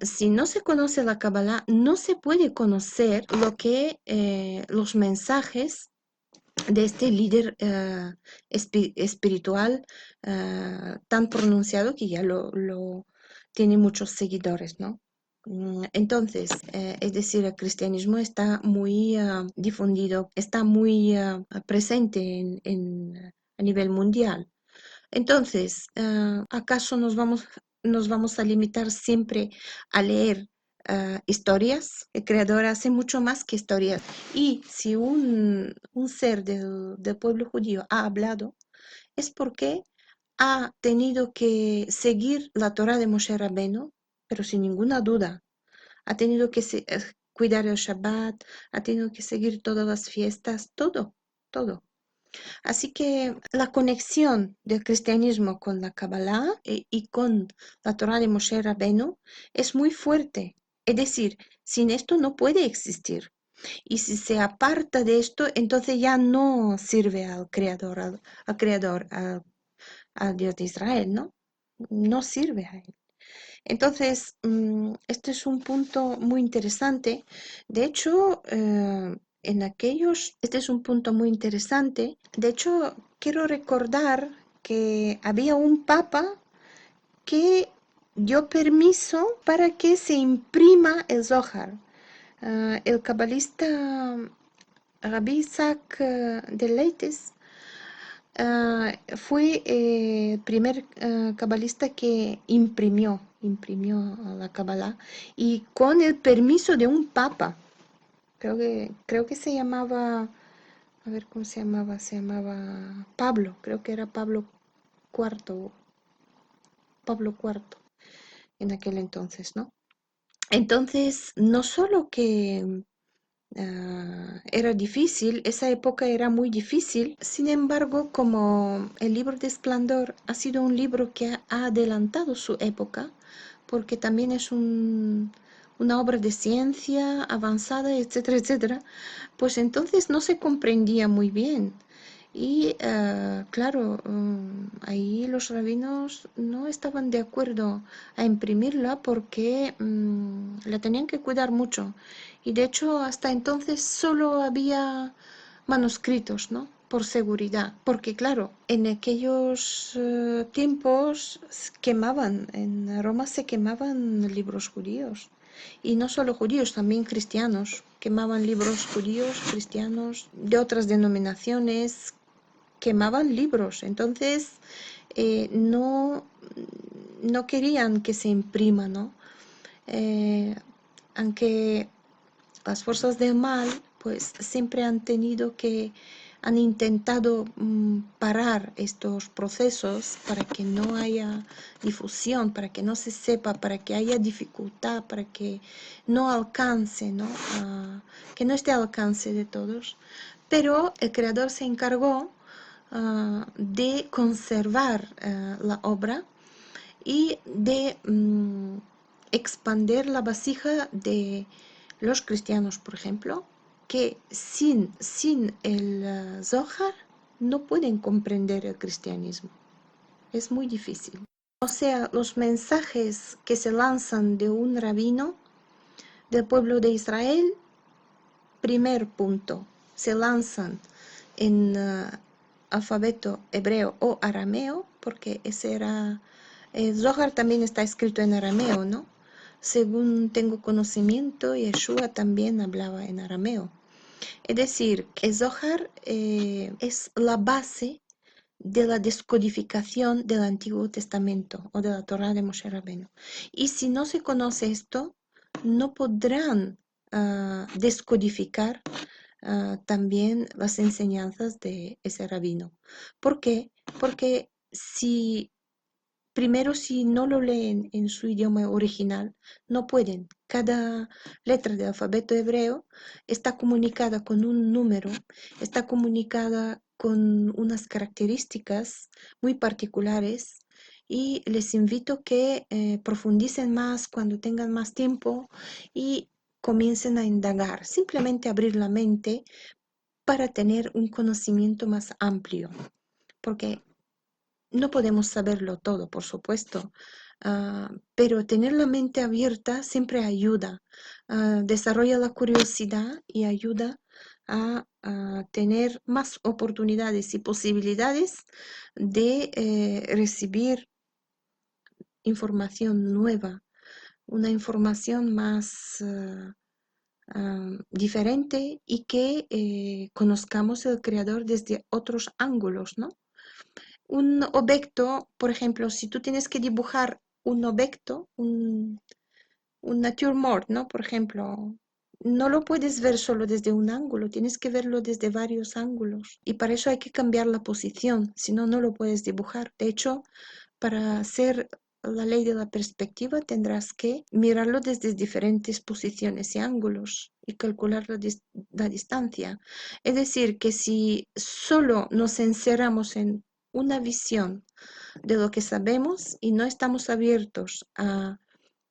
si no se conoce la Kabbalah, no se puede conocer lo que los mensajes de este líder espiritual tan pronunciado que ya lo tiene muchos seguidores, ¿no? Entonces, es decir, el cristianismo está muy difundido, está muy presente a nivel mundial. Entonces, ¿acaso nos vamos a limitar siempre a leer historias? El creador hace mucho más que historias. Y si un ser del pueblo judío ha hablado, es porque ha tenido que seguir la Torá de Moshe Rabbeinu, pero sin ninguna duda. Ha tenido que cuidar el Shabbat, ha tenido que seguir todas las fiestas, todo, todo. Así que la conexión del cristianismo con la Kabbalah y con la Torah de Moshe Rabbeinu es muy fuerte. Es decir, sin esto no puede existir. Y si se aparta de esto, entonces ya no sirve al Creador, al Dios de Israel, ¿no? No sirve a él. Entonces, este es un punto muy interesante. De hecho, este es un punto muy interesante. De hecho, quiero recordar que había un papa que dio permiso para que se imprima el Zohar. El cabalista Rabbi Isaac de Leites fue el primer cabalista que imprimió la Kabbalah y con el permiso de un papa. Creo que se llamaba, a ver cómo se llamaba Pablo, creo que era Cuarto, Pablo Cuarto en aquel entonces, ¿no? Entonces, no solo que era difícil, esa época era muy difícil. Sin embargo, como el libro de Esplendor ha sido un libro que ha adelantado su época, porque también es una obra de ciencia avanzada, etcétera, etcétera, pues entonces no se comprendía muy bien. Y claro, ahí los rabinos no estaban de acuerdo a imprimirla porque la tenían que cuidar mucho. Y de hecho, hasta entonces solo había manuscritos, ¿no? Por seguridad. Porque claro, en aquellos tiempos quemaban, en Roma se quemaban libros judíos. Y no solo judíos, también cristianos. Quemaban libros judíos, cristianos, de otras denominaciones, quemaban libros. Entonces, no, no querían que se imprima, ¿no? Eh, aunque las fuerzas del mal, pues siempre han intentado parar estos procesos para que no haya difusión, para que no se sepa, para que haya dificultad, para que no alcance, ¿no? Que no esté al alcance de todos. Pero el creador se encargó de conservar la obra y de expandir la vasija de los cristianos, por ejemplo, que sin el Zohar no pueden comprender el cristianismo. Es muy difícil. O sea, los mensajes que se lanzan de un rabino del pueblo de Israel, primer punto, se lanzan en alfabeto hebreo o arameo, porque ese era... El Zohar también está escrito en arameo, ¿no? Según tengo conocimiento, Yeshua también hablaba en arameo. Es decir, que el Zohar es la base de la descodificación del Antiguo Testamento o de la Torá de Moshe Rabbeinu. Y si no se conoce esto, no podrán descodificar también las enseñanzas de ese rabino. ¿Por qué? Porque si no lo leen en su idioma original, no pueden. Cada letra del alfabeto hebreo está comunicada con un número, está comunicada con unas características muy particulares y les invito que profundicen más cuando tengan más tiempo y comiencen a indagar, simplemente abrir la mente para tener un conocimiento más amplio, porque no podemos saberlo todo, por supuesto, pero tener la mente abierta siempre ayuda, desarrolla la curiosidad y ayuda a tener más oportunidades y posibilidades de recibir información nueva, una información más diferente y que conozcamos el creador desde otros ángulos, ¿no? un objeto, por ejemplo, si tú tienes que dibujar un objeto, un natiurmort, ¿no? Por ejemplo, no lo puedes ver solo desde un ángulo, tienes que verlo desde varios ángulos. Y para eso hay que cambiar la posición, si no, no lo puedes dibujar. De hecho, para hacer la ley de la perspectiva tendrás que mirarlo desde diferentes posiciones y ángulos y calcular la distancia. Es decir, que si solo nos encerramos en una visión de lo que sabemos y no estamos abiertos a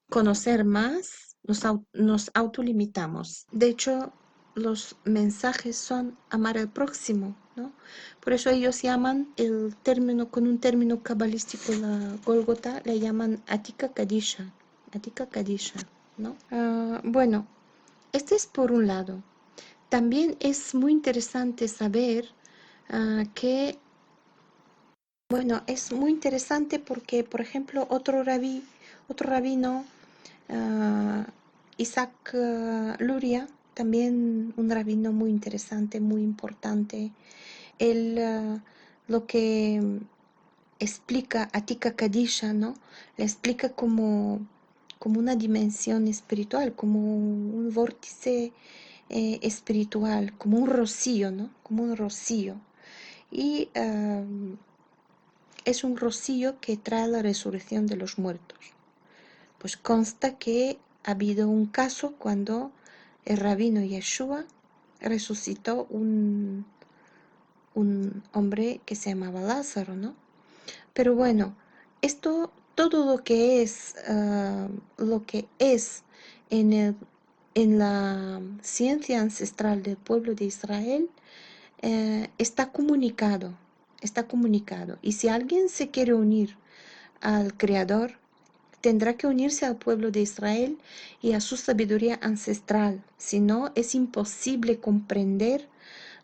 conocer más, nos autolimitamos. De hecho, los mensajes son amar al próximo, ¿no? Por eso ellos llaman el término, con un término cabalístico, la Gólgota, le llaman Atika Kadisha, ¿no? Bueno, este es por un lado. También es muy interesante saber que, bueno, es muy interesante porque, por ejemplo, otro rabino, ah, Isaac Luria, también un rabino muy interesante, muy importante. Él lo que explica Atika Kadisha, ¿no? Le explica como una dimensión espiritual, como un vórtice espiritual, como un rocío, ¿no? Como un rocío. Y es un rocío que trae la resurrección de los muertos. Pues consta que ha habido un caso cuando el rabino Yeshua resucitó un hombre que se llamaba Lázaro, ¿no? Pero bueno, esto, todo lo que es en en la ciencia ancestral del pueblo de Israel, está comunicado, está comunicado. Y si alguien se quiere unir al Creador, tendrá que unirse al pueblo de Israel y a su sabiduría ancestral, si no es imposible comprender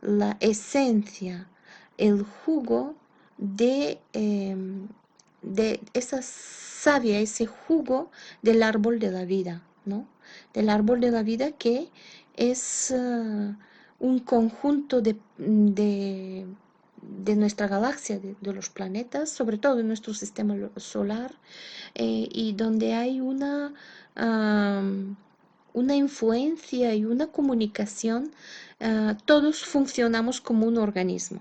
la esencia, el jugo de esa savia, ese jugo del árbol de la vida, ¿no? Del árbol de la vida que es un conjunto de nuestra galaxia, de los planetas, sobre todo de nuestro sistema solar, y donde hay una influencia y una comunicación, todos funcionamos como un organismo.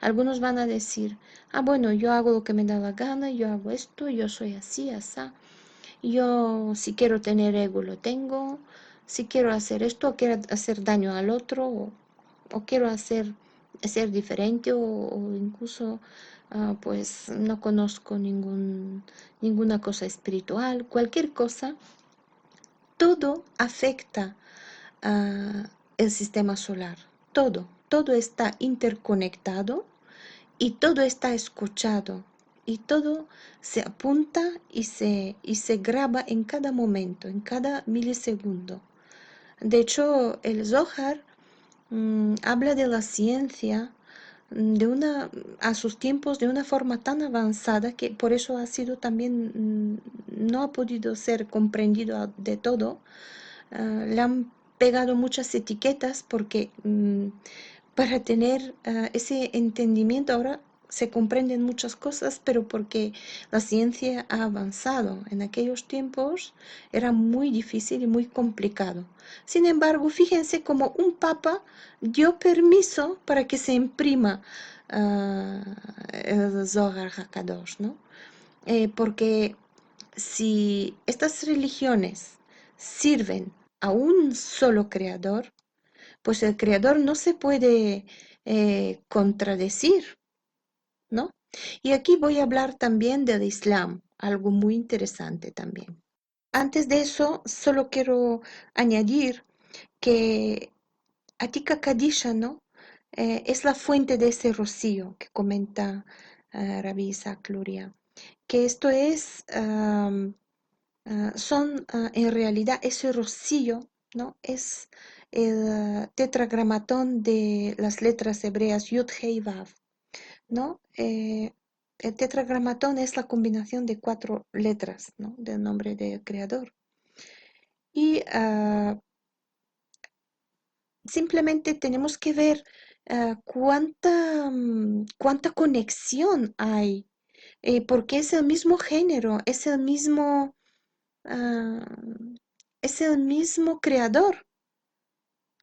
Algunos van a decir, bueno, yo hago lo que me da la gana, yo hago esto, yo soy así, así. Yo si quiero tener ego lo tengo, si quiero hacer esto, o quiero hacer daño al otro, o quiero ser diferente, o incluso pues no conozco ninguna cosa espiritual, cualquier cosa, todo afecta el sistema solar, todo está interconectado y todo está escuchado y todo se apunta y se graba en cada momento, en cada milisegundo. De hecho, el Zohar habla de la ciencia a sus tiempos de una forma tan avanzada que por eso ha sido también, no ha podido ser comprendido de todo. Le han pegado muchas etiquetas porque para tener ese entendimiento ahora se comprenden muchas cosas, pero porque la ciencia ha avanzado. En aquellos tiempos era muy difícil y muy complicado. Sin embargo, fíjense como un papa dio permiso para que se imprima el Zohar HaKadosh, ¿no? Porque si estas religiones sirven a un solo creador, pues el creador no se puede contradecir, ¿no? Y aquí voy a hablar también del Islam, algo muy interesante también. Antes de eso, solo quiero añadir que Atika Kadisha, ¿no? Es la fuente de ese rocío que comenta Rabbi Isaac Luria, que esto es, son en realidad ese rocío, ¿no? Es el tetragramatón de las letras hebreas Yud Hei Vav, ¿no? El tetragramatón es la combinación de 4 letras, ¿no? Del nombre del creador. Y simplemente tenemos que ver cuánta conexión hay, porque es el mismo género, ah, es el mismo creador.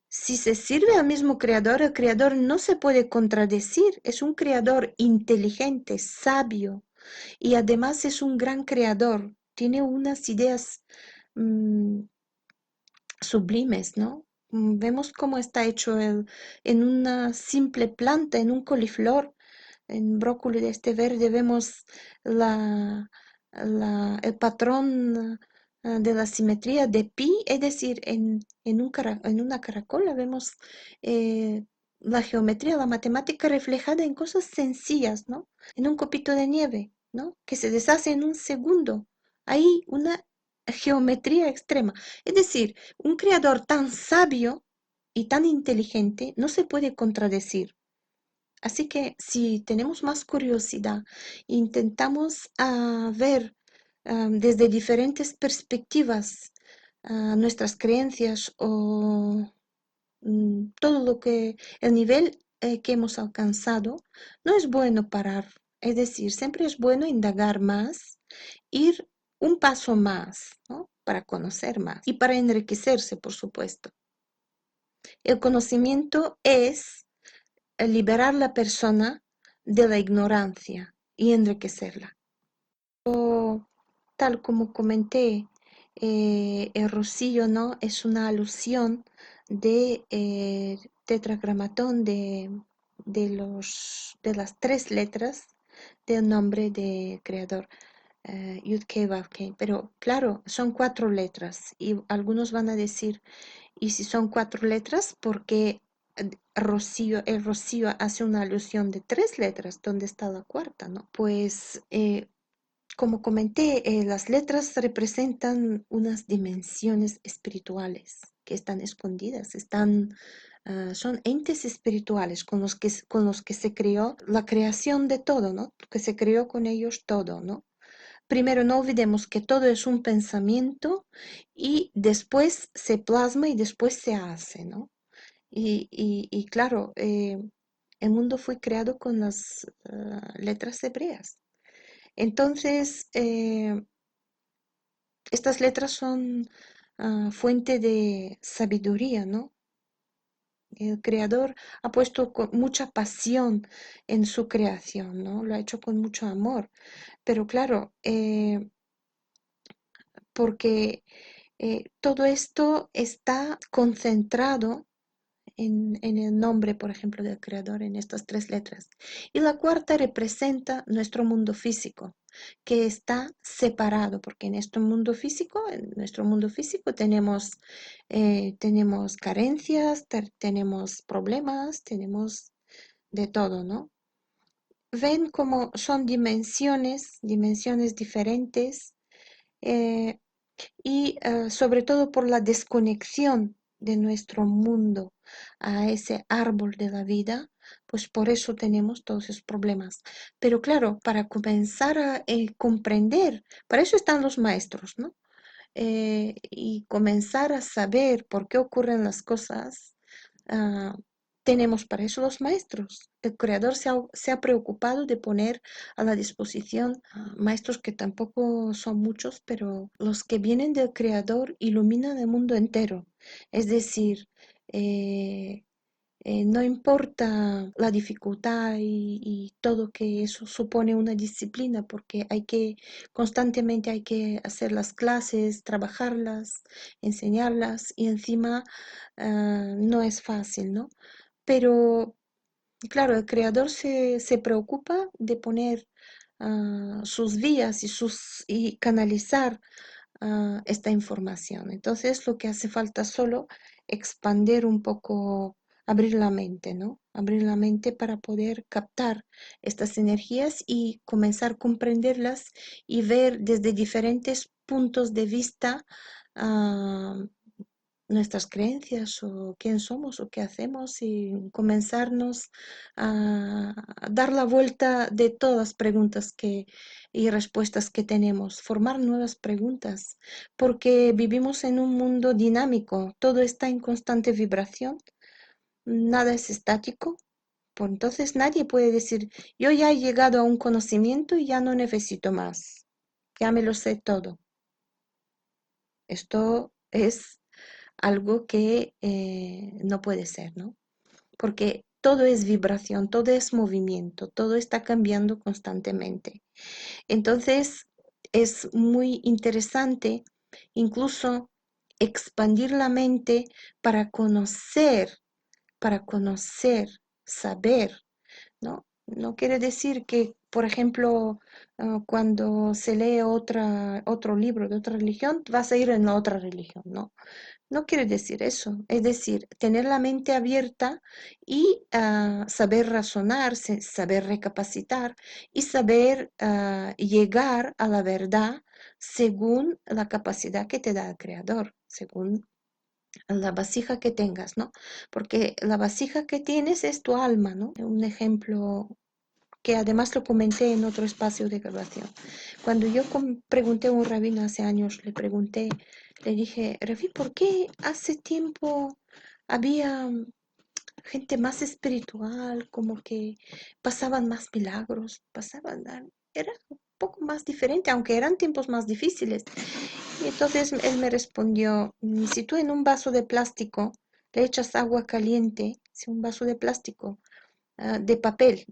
Si se sirve al mismo creador, el creador no se puede contradecir. Es un creador inteligente, sabio y además es un gran creador. Tiene unas ideas mm, sublimes, ¿no? Vemos cómo está hecho en una simple planta, en un coliflor. En brócoli de este verde vemos el patrón de la simetría de pi, es decir, en una caracola vemos eh, la geometría, la matemática reflejada en cosas sencillas, ¿no? En un copito de nieve, ¿no? Que se deshace en un segundo. Hay una geometría extrema. Es decir, un creador tan sabio y tan inteligente no se puede contradecir. Así que si tenemos más curiosidad, intentamos ver desde diferentes perspectivas nuestras creencias o todo lo que, el nivel que hemos alcanzado, no es bueno parar. Es decir, siempre es bueno indagar más, ir un paso más, ¿no? Para conocer más y para enriquecerse, por supuesto. El conocimiento es liberar la persona de la ignorancia y enriquecerla. O, tal como comenté, el rocío, ¿no? Es una alusión de tetragramatón de las tres letras del nombre del creador, Yud Kei Vav Kei. Pero claro, son cuatro letras y algunos van a decir, y si son cuatro letras, porque el rocío hace una alusión de tres letras, ¿dónde está la cuarta, no? Pues, como comenté, las letras representan unas dimensiones espirituales que están escondidas, son entes espirituales con los que se creó la creación de todo, ¿no? Que se creó con ellos todo, ¿no? Primero, no olvidemos que todo es un pensamiento y después se plasma y después se hace, ¿no? Y claro, el mundo fue creado con las letras hebreas. Entonces, estas letras son fuente de sabiduría, ¿no? El creador ha puesto con mucha pasión en su creación, ¿no? Lo ha hecho con mucho amor. Pero claro, porque todo esto está concentrado en el nombre, por ejemplo, del creador, en estas tres letras. Y la cuarta representa nuestro mundo físico, que está separado, porque en nuestro mundo físico tenemos carencias, tenemos problemas, tenemos de todo, ¿no? Ven como son dimensiones diferentes, eh, y sobre todo por la desconexión de nuestro mundo a ese árbol de la vida, pues por eso tenemos todos esos problemas. Pero claro, para comenzar a comprender, para eso están los maestros, ¿no? Y comenzar a saber por qué ocurren las cosas, ah, tenemos para eso los maestros. El creador se ha preocupado de poner a la disposición maestros que tampoco son muchos, pero los que vienen del creador iluminan el mundo entero. Es decir, eh, no importa la dificultad y todo que eso supone una disciplina, porque constantemente hay que hacer las clases, trabajarlas, enseñarlas y encima no es fácil, ¿no? Pero claro, el creador se preocupa de poner sus vías y canalizar esta información. Entonces, lo que hace falta solo expandir un poco, abrir la mente, ¿no? Abrir la mente para poder captar estas energías y comenzar a comprenderlas y ver desde diferentes puntos de vista ah, nuestras creencias o quién somos o qué hacemos y comenzarnos a dar la vuelta de todas las preguntas y respuestas que tenemos, formar nuevas preguntas, porque vivimos en un mundo dinámico, todo está en constante vibración, nada es estático. Pues entonces nadie puede decir, yo ya he llegado a un conocimiento y ya no necesito más, ya me lo sé todo. Esto es algo que no puede ser, ¿no? Porque todo es vibración, todo es movimiento, todo está cambiando constantemente. Entonces, es muy interesante incluso expandir la mente para conocer, saber, ¿no? No quiere decir que, por ejemplo, cuando se lee otro libro de otra religión, vas a ir en la otra religión, ¿no? No quiere decir eso, es decir, tener la mente abierta y saber razonar, saber recapacitar y saber llegar a la verdad según la capacidad que te da el Creador, según la vasija que tengas, ¿no? Porque la vasija que tienes es tu alma, ¿no? Un ejemplo que además lo comenté en otro espacio de grabación. Cuando yo pregunté a un rabino hace años, le dije, Rabí, ¿por qué hace tiempo había gente más espiritual, como que pasaban más milagros, era un poco más diferente, aunque eran tiempos más difíciles? Y entonces él me respondió, si tú en un vaso de plástico le echas agua caliente, si un vaso de plástico de papel,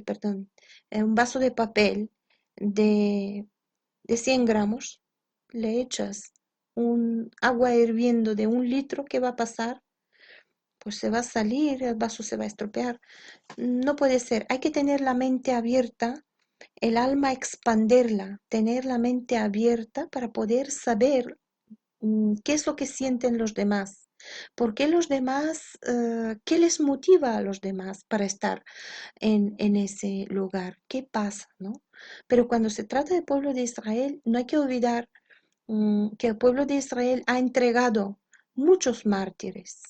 perdón, un vaso de papel de, de 100 gramos, le echas un agua hirviendo de 1 litro, ¿qué va a pasar? Pues se va a salir, el vaso se va a estropear. No puede ser, hay que tener la mente abierta, el alma expanderla, tener la mente abierta para poder saber qué es lo que sienten los demás. ¿Por qué los demás, qué les motiva a los demás para estar en ese lugar? ¿Qué pasa, no? Pero cuando se trata del pueblo de Israel, no hay que olvidar que el pueblo de Israel ha entregado muchos mártires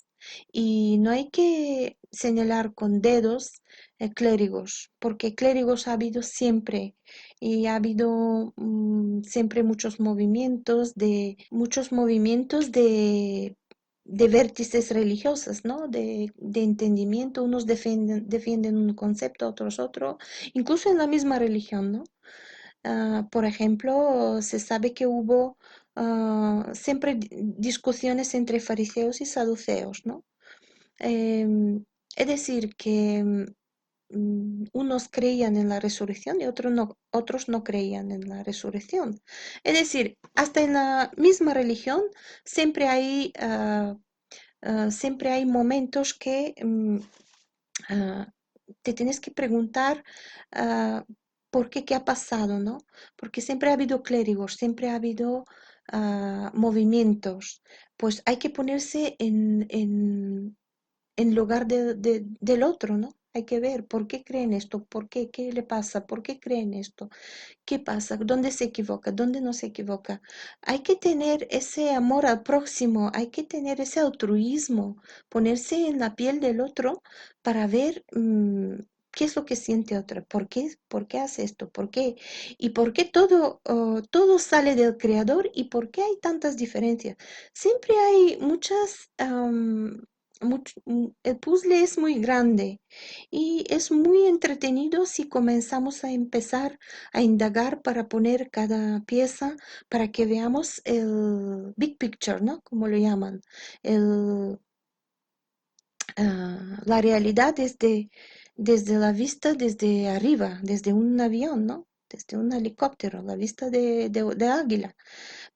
y no hay que señalar con dedos clérigos, porque clérigos ha habido siempre y ha habido siempre muchos movimientos de vértices religiosos, ¿no? De entendimiento, unos defienden un concepto, otros otro, incluso en la misma religión, ¿no? Por ejemplo, se sabe que hubo siempre discusiones entre fariseos y saduceos, ¿no? Es decir, que unos creían en la resurrección y otros no creían en la resurrección. Es decir, hasta en la misma religión siempre siempre hay momentos que ah, te tienes que preguntar ah, por qué, qué ha pasado, ¿no? Porque siempre ha habido clérigos, siempre ha habido movimientos. Pues hay que ponerse en lugar del otro, ¿no? Hay que ver por qué creen esto, por qué, qué le pasa, por qué creen esto. ¿Qué pasa? ¿Dónde se equivoca? ¿Dónde no se equivoca? Hay que tener ese amor al próximo, hay que tener ese altruismo, ponerse en la piel del otro para ver qué es lo que siente otro, por qué hace esto, por qué, y por qué todo sale del creador y por qué hay tantas diferencias. Siempre hay el puzzle es muy grande y es muy entretenido si comenzamos a empezar a indagar para poner cada pieza para que veamos el big picture, ¿no? Como lo llaman, el, la realidad desde la vista desde arriba, desde un avión, ¿no? Desde un helicóptero, la vista de águila.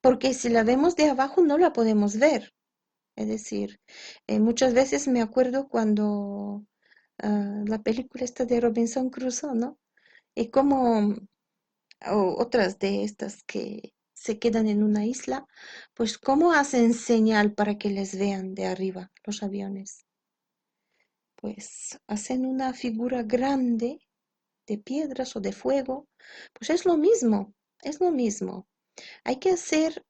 Porque si la vemos de abajo no la podemos ver. Es decir, muchas veces me acuerdo cuando la película esta de Robinson Crusoe, ¿no? Y como o otras de estas que se quedan en una isla, pues ¿cómo hacen señal para que les vean de arriba los aviones? Pues hacen una figura grande de piedras o de fuego, pues es lo mismo, es lo mismo. Hay que hacer,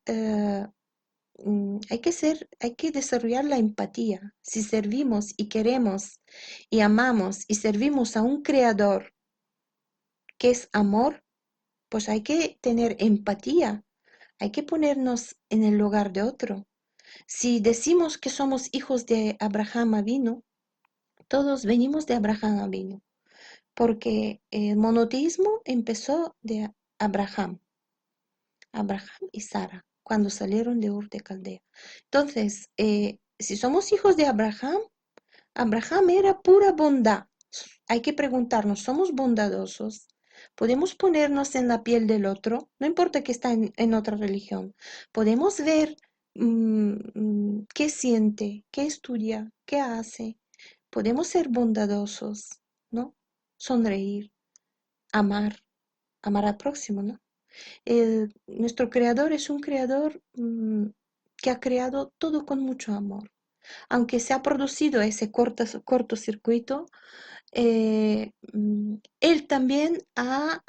hay que desarrollar la empatía. Si servimos y queremos y amamos y servimos a un creador que es amor, pues hay que tener empatía. Hay que ponernos en el lugar de otro. Si decimos que somos hijos de Abraham Avinu, Todos venimos de Abraham Avinu, porque el monoteísmo empezó de Abraham, Abraham y Sara, cuando salieron de Ur de Caldea. Entonces, si somos hijos de Abraham, Abraham era pura bondad. Hay que preguntarnos, ¿somos bondadosos? ¿Podemos ponernos en la piel del otro? No importa que está en otra religión. ¿Podemos ver qué siente, qué estudia, qué hace? Podemos ser bondadosos, ¿no? Sonreír, amar, amar al próximo, ¿no? Nuestro creador es un creador que ha creado todo con mucho amor. Aunque se ha producido ese cortocircuito, él también ha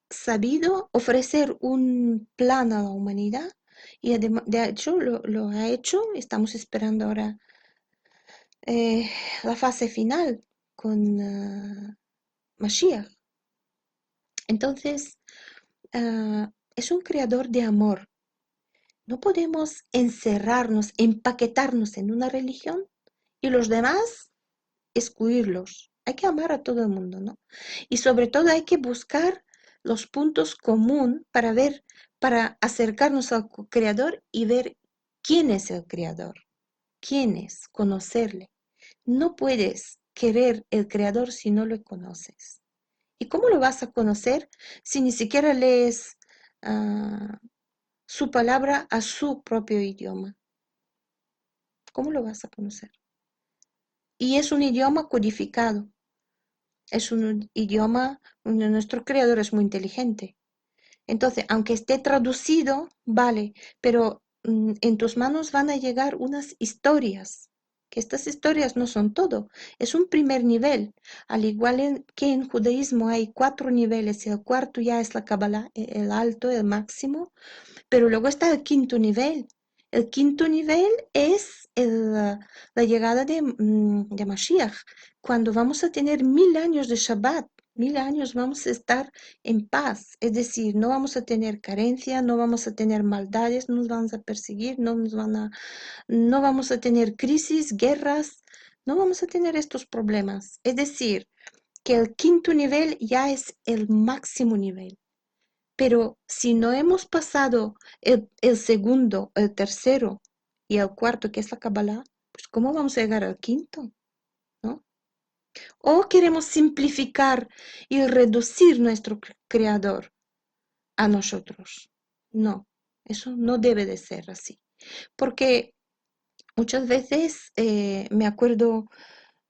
sabido ofrecer un plan a la humanidad y de hecho lo ha hecho. Estamos esperando ahora la fase final con Mashiach. Entonces, es un creador de amor. No podemos encerrarnos, empaquetarnos en una religión y los demás excluirlos. Hay que amar a todo el mundo, ¿no? Y sobre todo hay que buscar los puntos comunes para ver, para acercarnos al creador y ver quién es el creador, quién es, conocerle. No puedes querer el creador si no lo conoces. ¿Y cómo lo vas a conocer si ni siquiera lees su palabra a su propio idioma? ¿Cómo lo vas a conocer? Y es un idioma codificado. Es un idioma, nuestro creador es muy inteligente. Entonces, aunque esté traducido, vale, pero en tus manos van a llegar unas historias, que estas historias no son todo, es un primer nivel. Al igual que en judaísmo hay 4 niveles, y el cuarto ya es la Kabbalah, el alto, el máximo, pero luego está el quinto nivel. El quinto nivel es la llegada de Mashiach, cuando vamos a tener 1000 años de Shabbat. 1000 años vamos a estar en paz, es decir, no vamos a tener carencia, no vamos a tener maldades, no nos vamos a perseguir, no vamos a tener crisis, guerras, no vamos a tener estos problemas. Es decir, que el quinto nivel ya es el máximo nivel. Pero si no hemos pasado el segundo, el tercero y el cuarto, que es la Kabbalah, pues ¿cómo vamos a llegar al quinto? ¿No? ¿O queremos simplificar y reducir nuestro creador a nosotros? No, eso no debe de ser así. Porque muchas veces me acuerdo,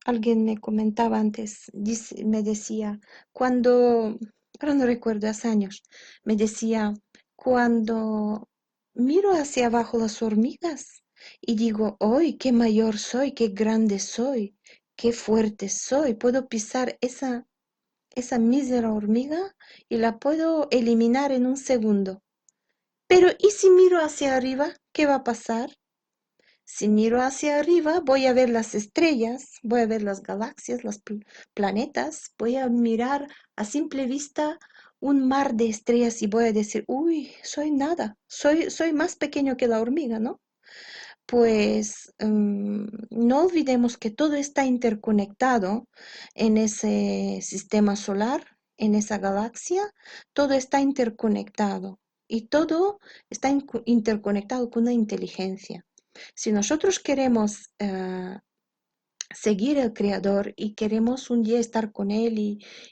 alguien me comentaba antes, me decía, ahora no recuerdo, hace años, me decía, cuando miro hacia abajo las hormigas y digo, ¡ay, qué mayor soy, qué grande soy, qué fuerte soy! Puedo pisar esa mísera hormiga y la puedo eliminar en un segundo. Pero ¿y si miro hacia arriba? ¿Qué va a pasar? Si miro hacia arriba, voy a ver las estrellas, voy a ver las galaxias, los planetas, voy a mirar a simple vista un mar de estrellas y voy a decir, uy, soy nada, soy más pequeño que la hormiga, ¿no? Pues no olvidemos que todo está interconectado en ese sistema solar, en esa galaxia, todo está interconectado y todo está interconectado con una inteligencia. Si nosotros queremos seguir al Creador y queremos un día estar con Él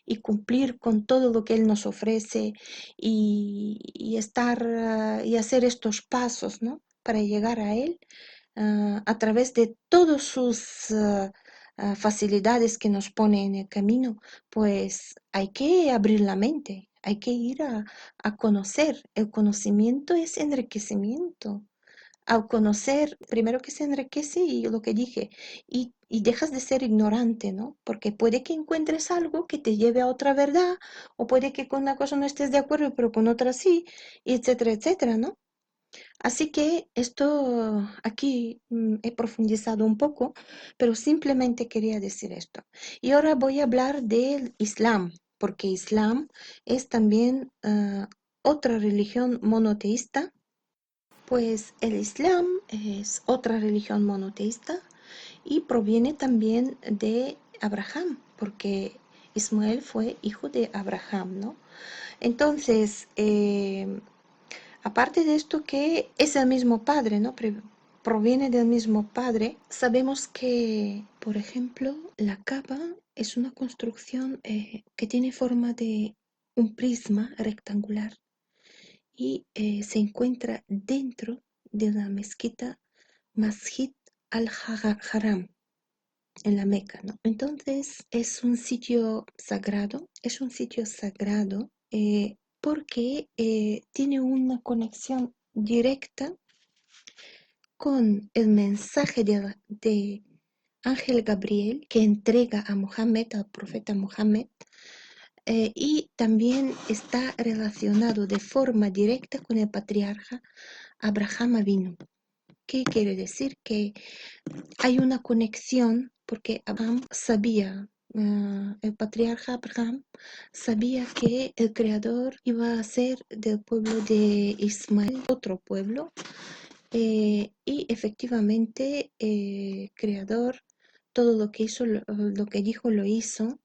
y cumplir con todo lo que Él nos ofrece y estar y hacer estos pasos, ¿no? Para llegar a Él a través de todas sus facilidades que nos pone en el camino, pues hay que abrir la mente, hay que ir a conocer. El conocimiento es enriquecimiento. Al conocer, primero que se enriquece y lo que dije, y dejas de ser ignorante, ¿no? Porque puede que encuentres algo que te lleve a otra verdad, o puede que con una cosa no estés de acuerdo, pero con otra sí, etcétera, etcétera, ¿no? Así que esto aquí he profundizado un poco, pero simplemente quería decir esto. Y ahora voy a hablar del Islam, porque Islam es también otra religión monoteísta. Pues el Islam es otra religión monoteísta y proviene también de Abraham, porque Ismael fue hijo de Abraham, ¿no? Entonces, aparte de esto que es el mismo padre, ¿no? Proviene del mismo padre, sabemos que, por ejemplo, la Kaaba es una construcción que tiene forma de un prisma rectangular y se encuentra dentro de la mezquita Masjid al-Haram en la Meca, ¿no? Entonces es un sitio sagrado porque tiene una conexión directa con el mensaje de Ángel Gabriel que entrega a Mohammed, al profeta Mohammed, y también está relacionado de forma directa con el patriarca Abraham Avinu. ¿Qué quiere decir? Que hay una conexión porque Abraham sabía, el patriarca Abraham sabía que el creador iba a ser del pueblo de Ismael, otro pueblo, y efectivamente creador todo lo que hizo, lo que dijo lo hizo.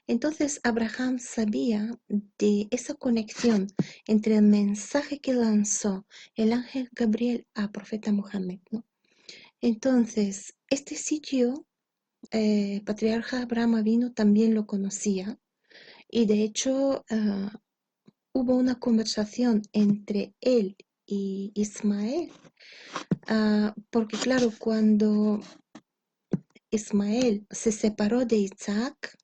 Entonces Abraham sabía de esa conexión entre el mensaje que lanzó el ángel Gabriel a profeta Mohammed, ¿no? Entonces, este sitio, patriarca Abraham vino también lo conocía y de hecho hubo una conversación entre él y Ismael, porque claro, cuando Ismael se separó de Isaac,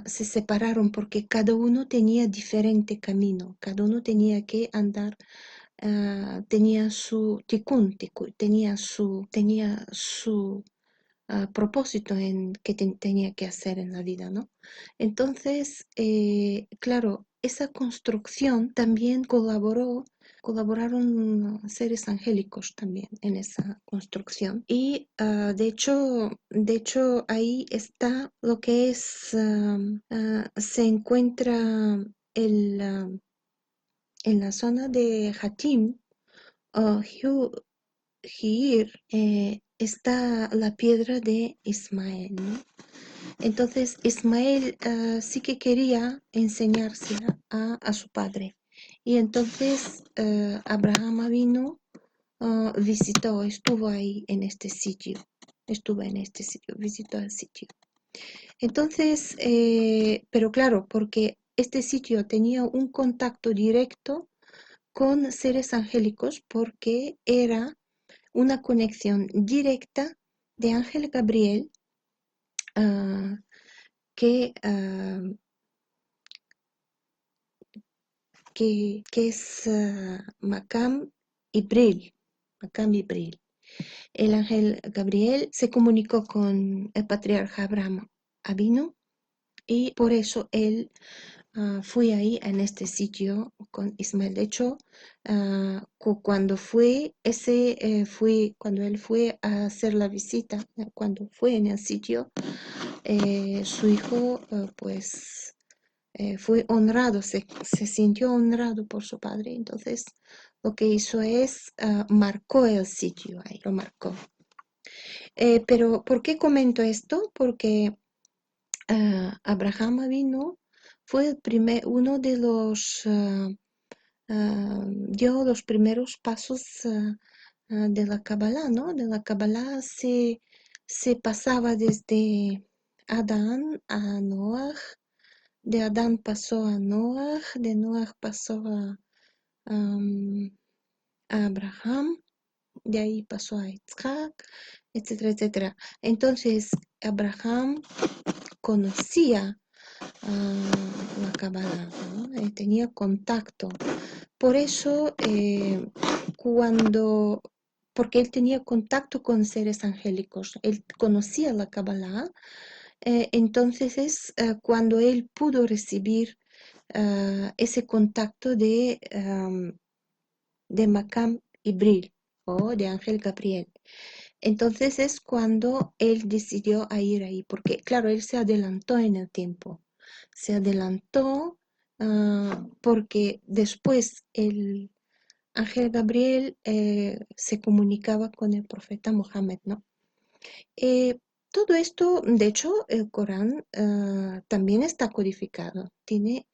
se separaron porque cada uno tenía diferente camino, cada uno tenía que andar, tenía su tenía su propósito en que tenía que hacer en la vida, ¿no? Entonces, claro, esa construcción también colaboraron seres angélicos también en esa construcción. Y de hecho ahí está lo que es, se encuentra en la zona de Hatim, uh, Hir, está la piedra de Ismael, ¿no? Entonces Ismael sí que quería enseñársela a su padre. Y entonces Abraham vino, estuvo ahí en este sitio. Estuvo en este sitio, visitó el sitio. Entonces, pero claro, porque este sitio tenía un contacto directo con seres angélicos porque era una conexión directa de Ángel Gabriel ah, que, ah, que es Macam Ibril. Macam Ibril. El ángel Gabriel se comunicó con el patriarca Abraham Avino y por eso él fui ahí en este sitio con Ismael. De hecho, cuando él fue a hacer la visita, cuando fue en el sitio, su hijo pues fue honrado, se sintió honrado por su padre. Entonces, lo que hizo es marcó el sitio ahí, lo marcó. Pero, ¿por qué comento esto? Porque Abraham vino fue uno de los, dio los primeros pasos de la Kabbalah, ¿no? De la Kabbalah se pasaba desde Adán a Noah, de Adán pasó a Noah, de Noah pasó a Abraham, de ahí pasó a Isaac, etcétera, etcétera. Entonces, Abraham conocía la Kabbalah, ¿no? Tenía contacto. Por eso, porque él tenía contacto con seres angélicos, él conocía la Kabbalah, entonces es cuando él pudo recibir ese contacto de Macam Ibril o de Ángel Gabriel. Entonces es cuando él decidió a ir ahí, porque claro, él se adelantó en el tiempo. Se adelantó porque después el Ángel Gabriel se comunicaba con el profeta Mohammed, ¿no? Todo esto, de hecho, el Corán también está codificado. Tiene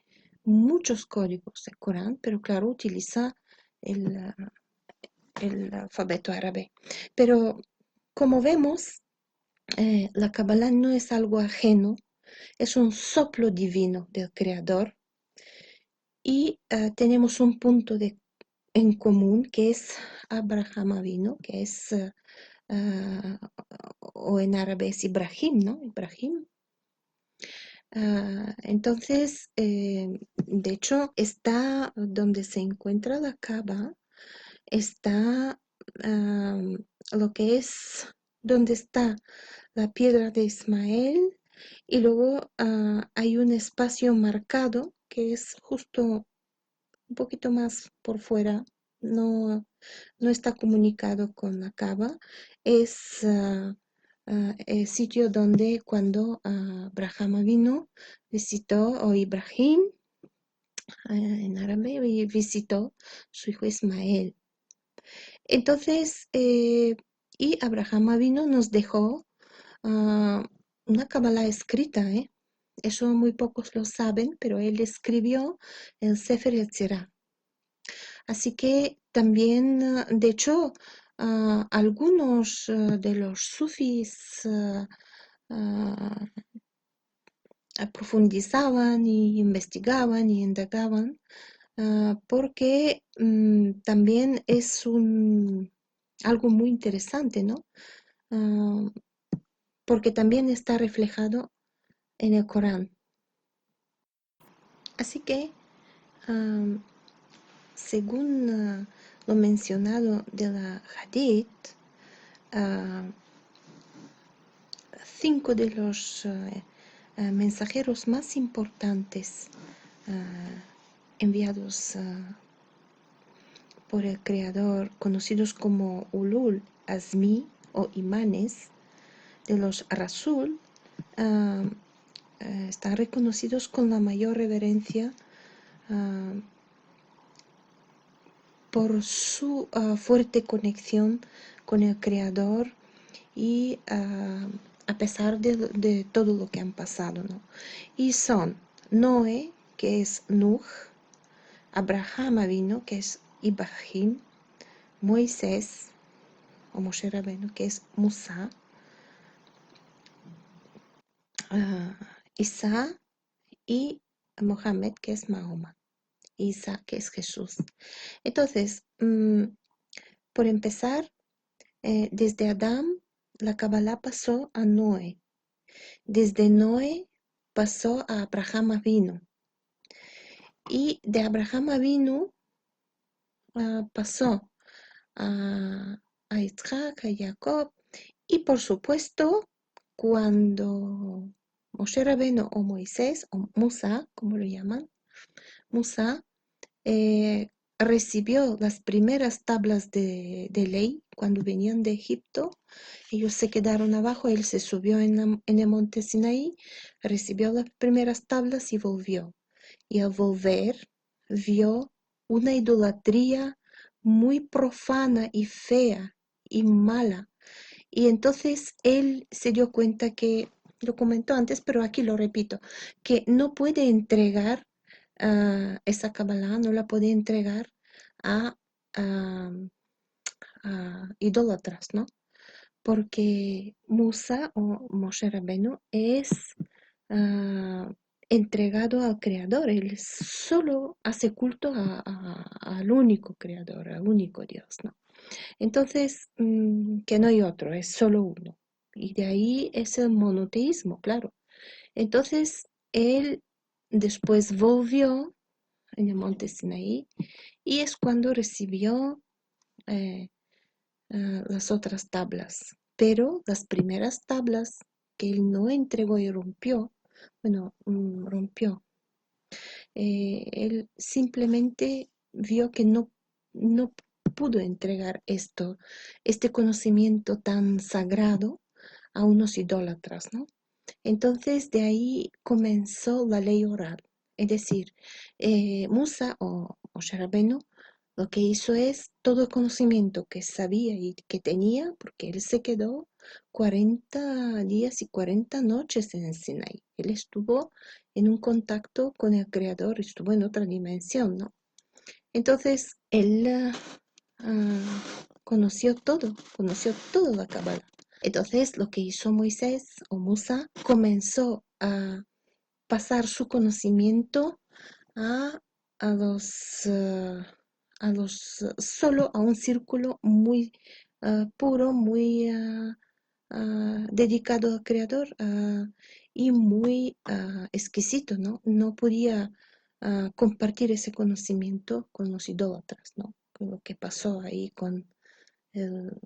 muchos códigos el Corán, pero claro, utiliza el, el alfabeto árabe. Pero como vemos, la Kabbalah no es algo ajeno, es un soplo divino del Creador y tenemos un punto en común que es Abraham Avinu, que es, o en árabe es Ibrahim, ¿no? Ibrahim. Entonces, de hecho, está donde se encuentra la Kaaba, está lo que es donde está la piedra de Ismael y luego hay un espacio marcado que es justo un poquito más por fuera, no, no está comunicado con la Kaaba, es el sitio donde cuando Abraham vino, visitó, o Ibrahim en árabe, y visitó su hijo Ismael. Entonces, y Abraham vino, nos dejó una Kabbalah escrita, ¿eh? Eso muy pocos lo saben, pero él escribió el Sefer Yetzirah. Así que también, de hecho, algunos de los sufis profundizaban y investigaban y indagaban porque también es algo muy interesante, ¿no? Ah, porque también está reflejado en el Corán. Así que, según lo mencionado de la Hadith, cinco de los mensajeros más importantes enviados por el Creador, conocidos como Ulul Azmi o imanes de los Rasul, están reconocidos con la mayor reverencia por su fuerte conexión con el Creador y a pesar de todo lo que han pasado, ¿no? Y son Noé, que es Nuh, Abraham vino, que es Ibrahim, Moisés, o Moshe Rabbeinu, que es Musa, Isa y Mohammed, que es Mahoma, Isa, que es Jesús. Entonces, por empezar, desde Adán, la Kabbalah pasó a Noé. Desde Noé pasó a Abraham Avinu. Y de Abraham Avinu pasó a Isaac, a Jacob. Y por supuesto, cuando Moshe Rabbeinu o Moisés, o Musa, como lo llaman, Musa, recibió las primeras tablas de ley cuando venían de Egipto. Ellos se quedaron abajo, él se subió en el monte Sinaí, recibió las primeras tablas y volvió. Y al volver vio una idolatría muy profana y fea y mala. Y entonces él se dio cuenta que, lo comentó antes, pero aquí lo repito, que no puede entregar esa Kabbalah, no la puede entregar a, a, a idólatras, ¿no? Porque Musa o Moshe Rabbeinu es entregado al Creador, él solo hace culto al único Creador, al único Dios, ¿no? Entonces, que no hay otro, es solo uno. Y de ahí es el monoteísmo, claro. Entonces, él después volvió en el monte Sinaí y es cuando recibió eh, las otras tablas. Pero las primeras tablas que él no entregó y rompió, bueno, rompió. Él simplemente vio que no pudo entregar este conocimiento tan sagrado a unos idólatras, ¿no? Entonces de ahí comenzó la ley oral. Es decir, Musa o Moshe Rabbeinu lo que hizo es todo el conocimiento que sabía y que tenía, porque él se quedó, 40 días y 40 noches en el Sinaí. Él estuvo en un contacto con el Creador, estuvo en otra dimensión, ¿no? Entonces, él conoció toda la Kabbalah. Entonces, lo que hizo Moisés o Musa comenzó a pasar su conocimiento a, a los, solo a un círculo muy puro, muy dedicado al Creador y muy exquisito, ¿no? No podía compartir ese conocimiento con los idólatras, ¿no? Con lo que pasó ahí con el,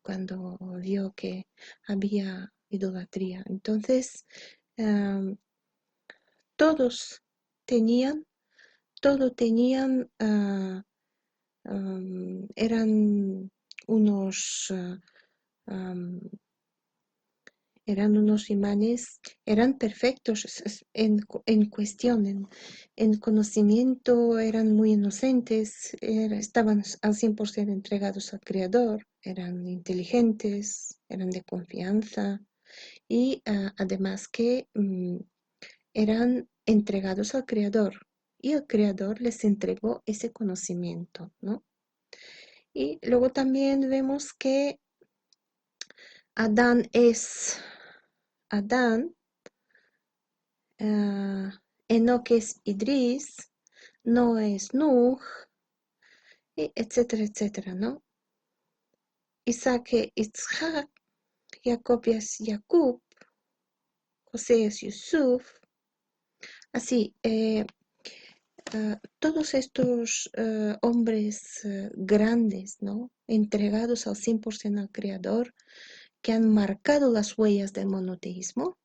cuando vio que había idolatría. Entonces, um, todos tenían, todos tenían, eran unos, eran unos imanes, eran perfectos en cuestión, en conocimiento, eran muy inocentes, estaban al 100% entregados al Creador, eran inteligentes, eran de confianza y además que eran entregados al Creador y el Creador les entregó ese conocimiento, ¿no? Y luego también vemos que Adán es Adán, Enoch es Idris, no es Nuh, etcétera, etcétera, ¿no? Isaac es Isaac, Jacob es Jacob, José es Yusuf. Así, todos estos hombres grandes, ¿no? Entregados al 100% al Creador, que han marcado las huellas del monoteísmo,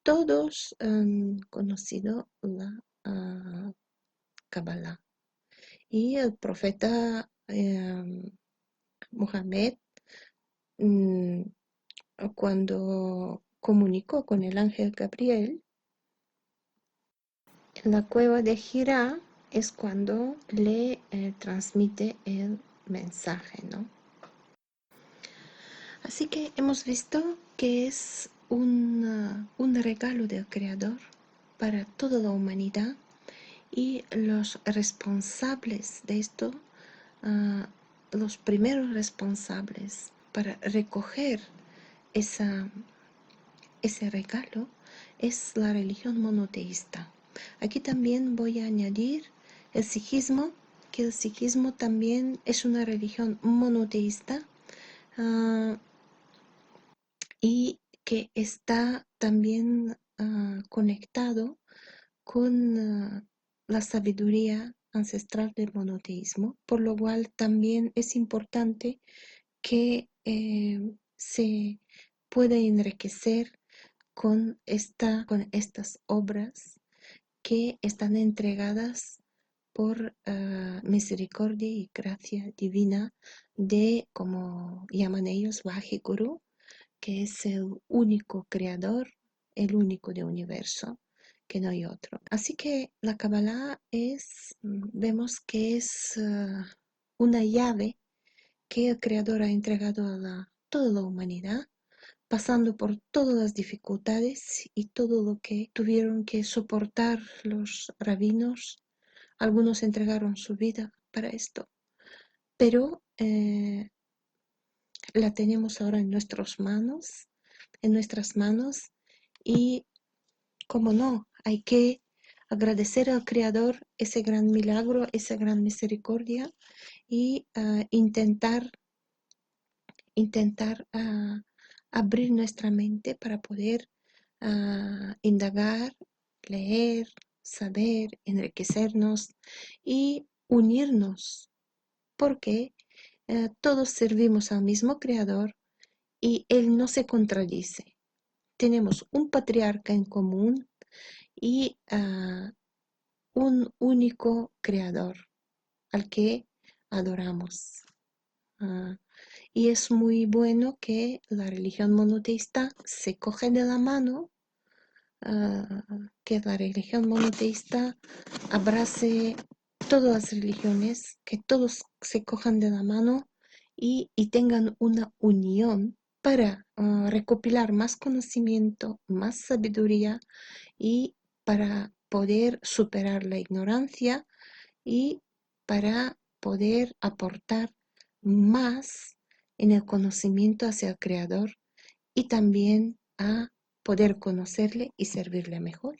todos han conocido la Kabbalah. Y el profeta Mohammed, cuando comunicó con el ángel Gabriel, en la cueva de Hira es cuando le transmite el mensaje, ¿no? Así que hemos visto que es un regalo del Creador para toda la humanidad y los responsables de esto, los primeros responsables para recoger ese regalo es la religión monoteísta. Aquí también voy a añadir el sijismo, que el sijismo también es una religión monoteísta y que está también conectado con la sabiduría ancestral del monoteísmo, por lo cual también es importante que se pueda enriquecer con estas obras que están entregadas por misericordia y gracia divina de, como llaman ellos, Vaheguru, que es el único creador, el único de universo, que no hay otro. Así que la Kabbalah vemos que es una llave que el Creador ha entregado a toda la humanidad, pasando por todas las dificultades y todo lo que tuvieron que soportar los rabinos. Algunos entregaron su vida para esto, pero la tenemos ahora en nuestras manos, y como no, hay que agradecer al Creador ese gran milagro, esa gran misericordia y intentar abrir nuestra mente para poder indagar, leer, saber, enriquecernos y unirnos, porque todos servimos al mismo Creador y Él no se contradice. Tenemos un patriarca en común y un único Creador al que adoramos. Y es muy bueno que la religión monoteísta se coge de la mano, que la religión monoteísta abrace todas las religiones, que todos se cojan de la mano y tengan una unión para recopilar más conocimiento, más sabiduría y para poder superar la ignorancia y para poder aportar más en el conocimiento hacia el Creador y también a poder conocerle y servirle mejor.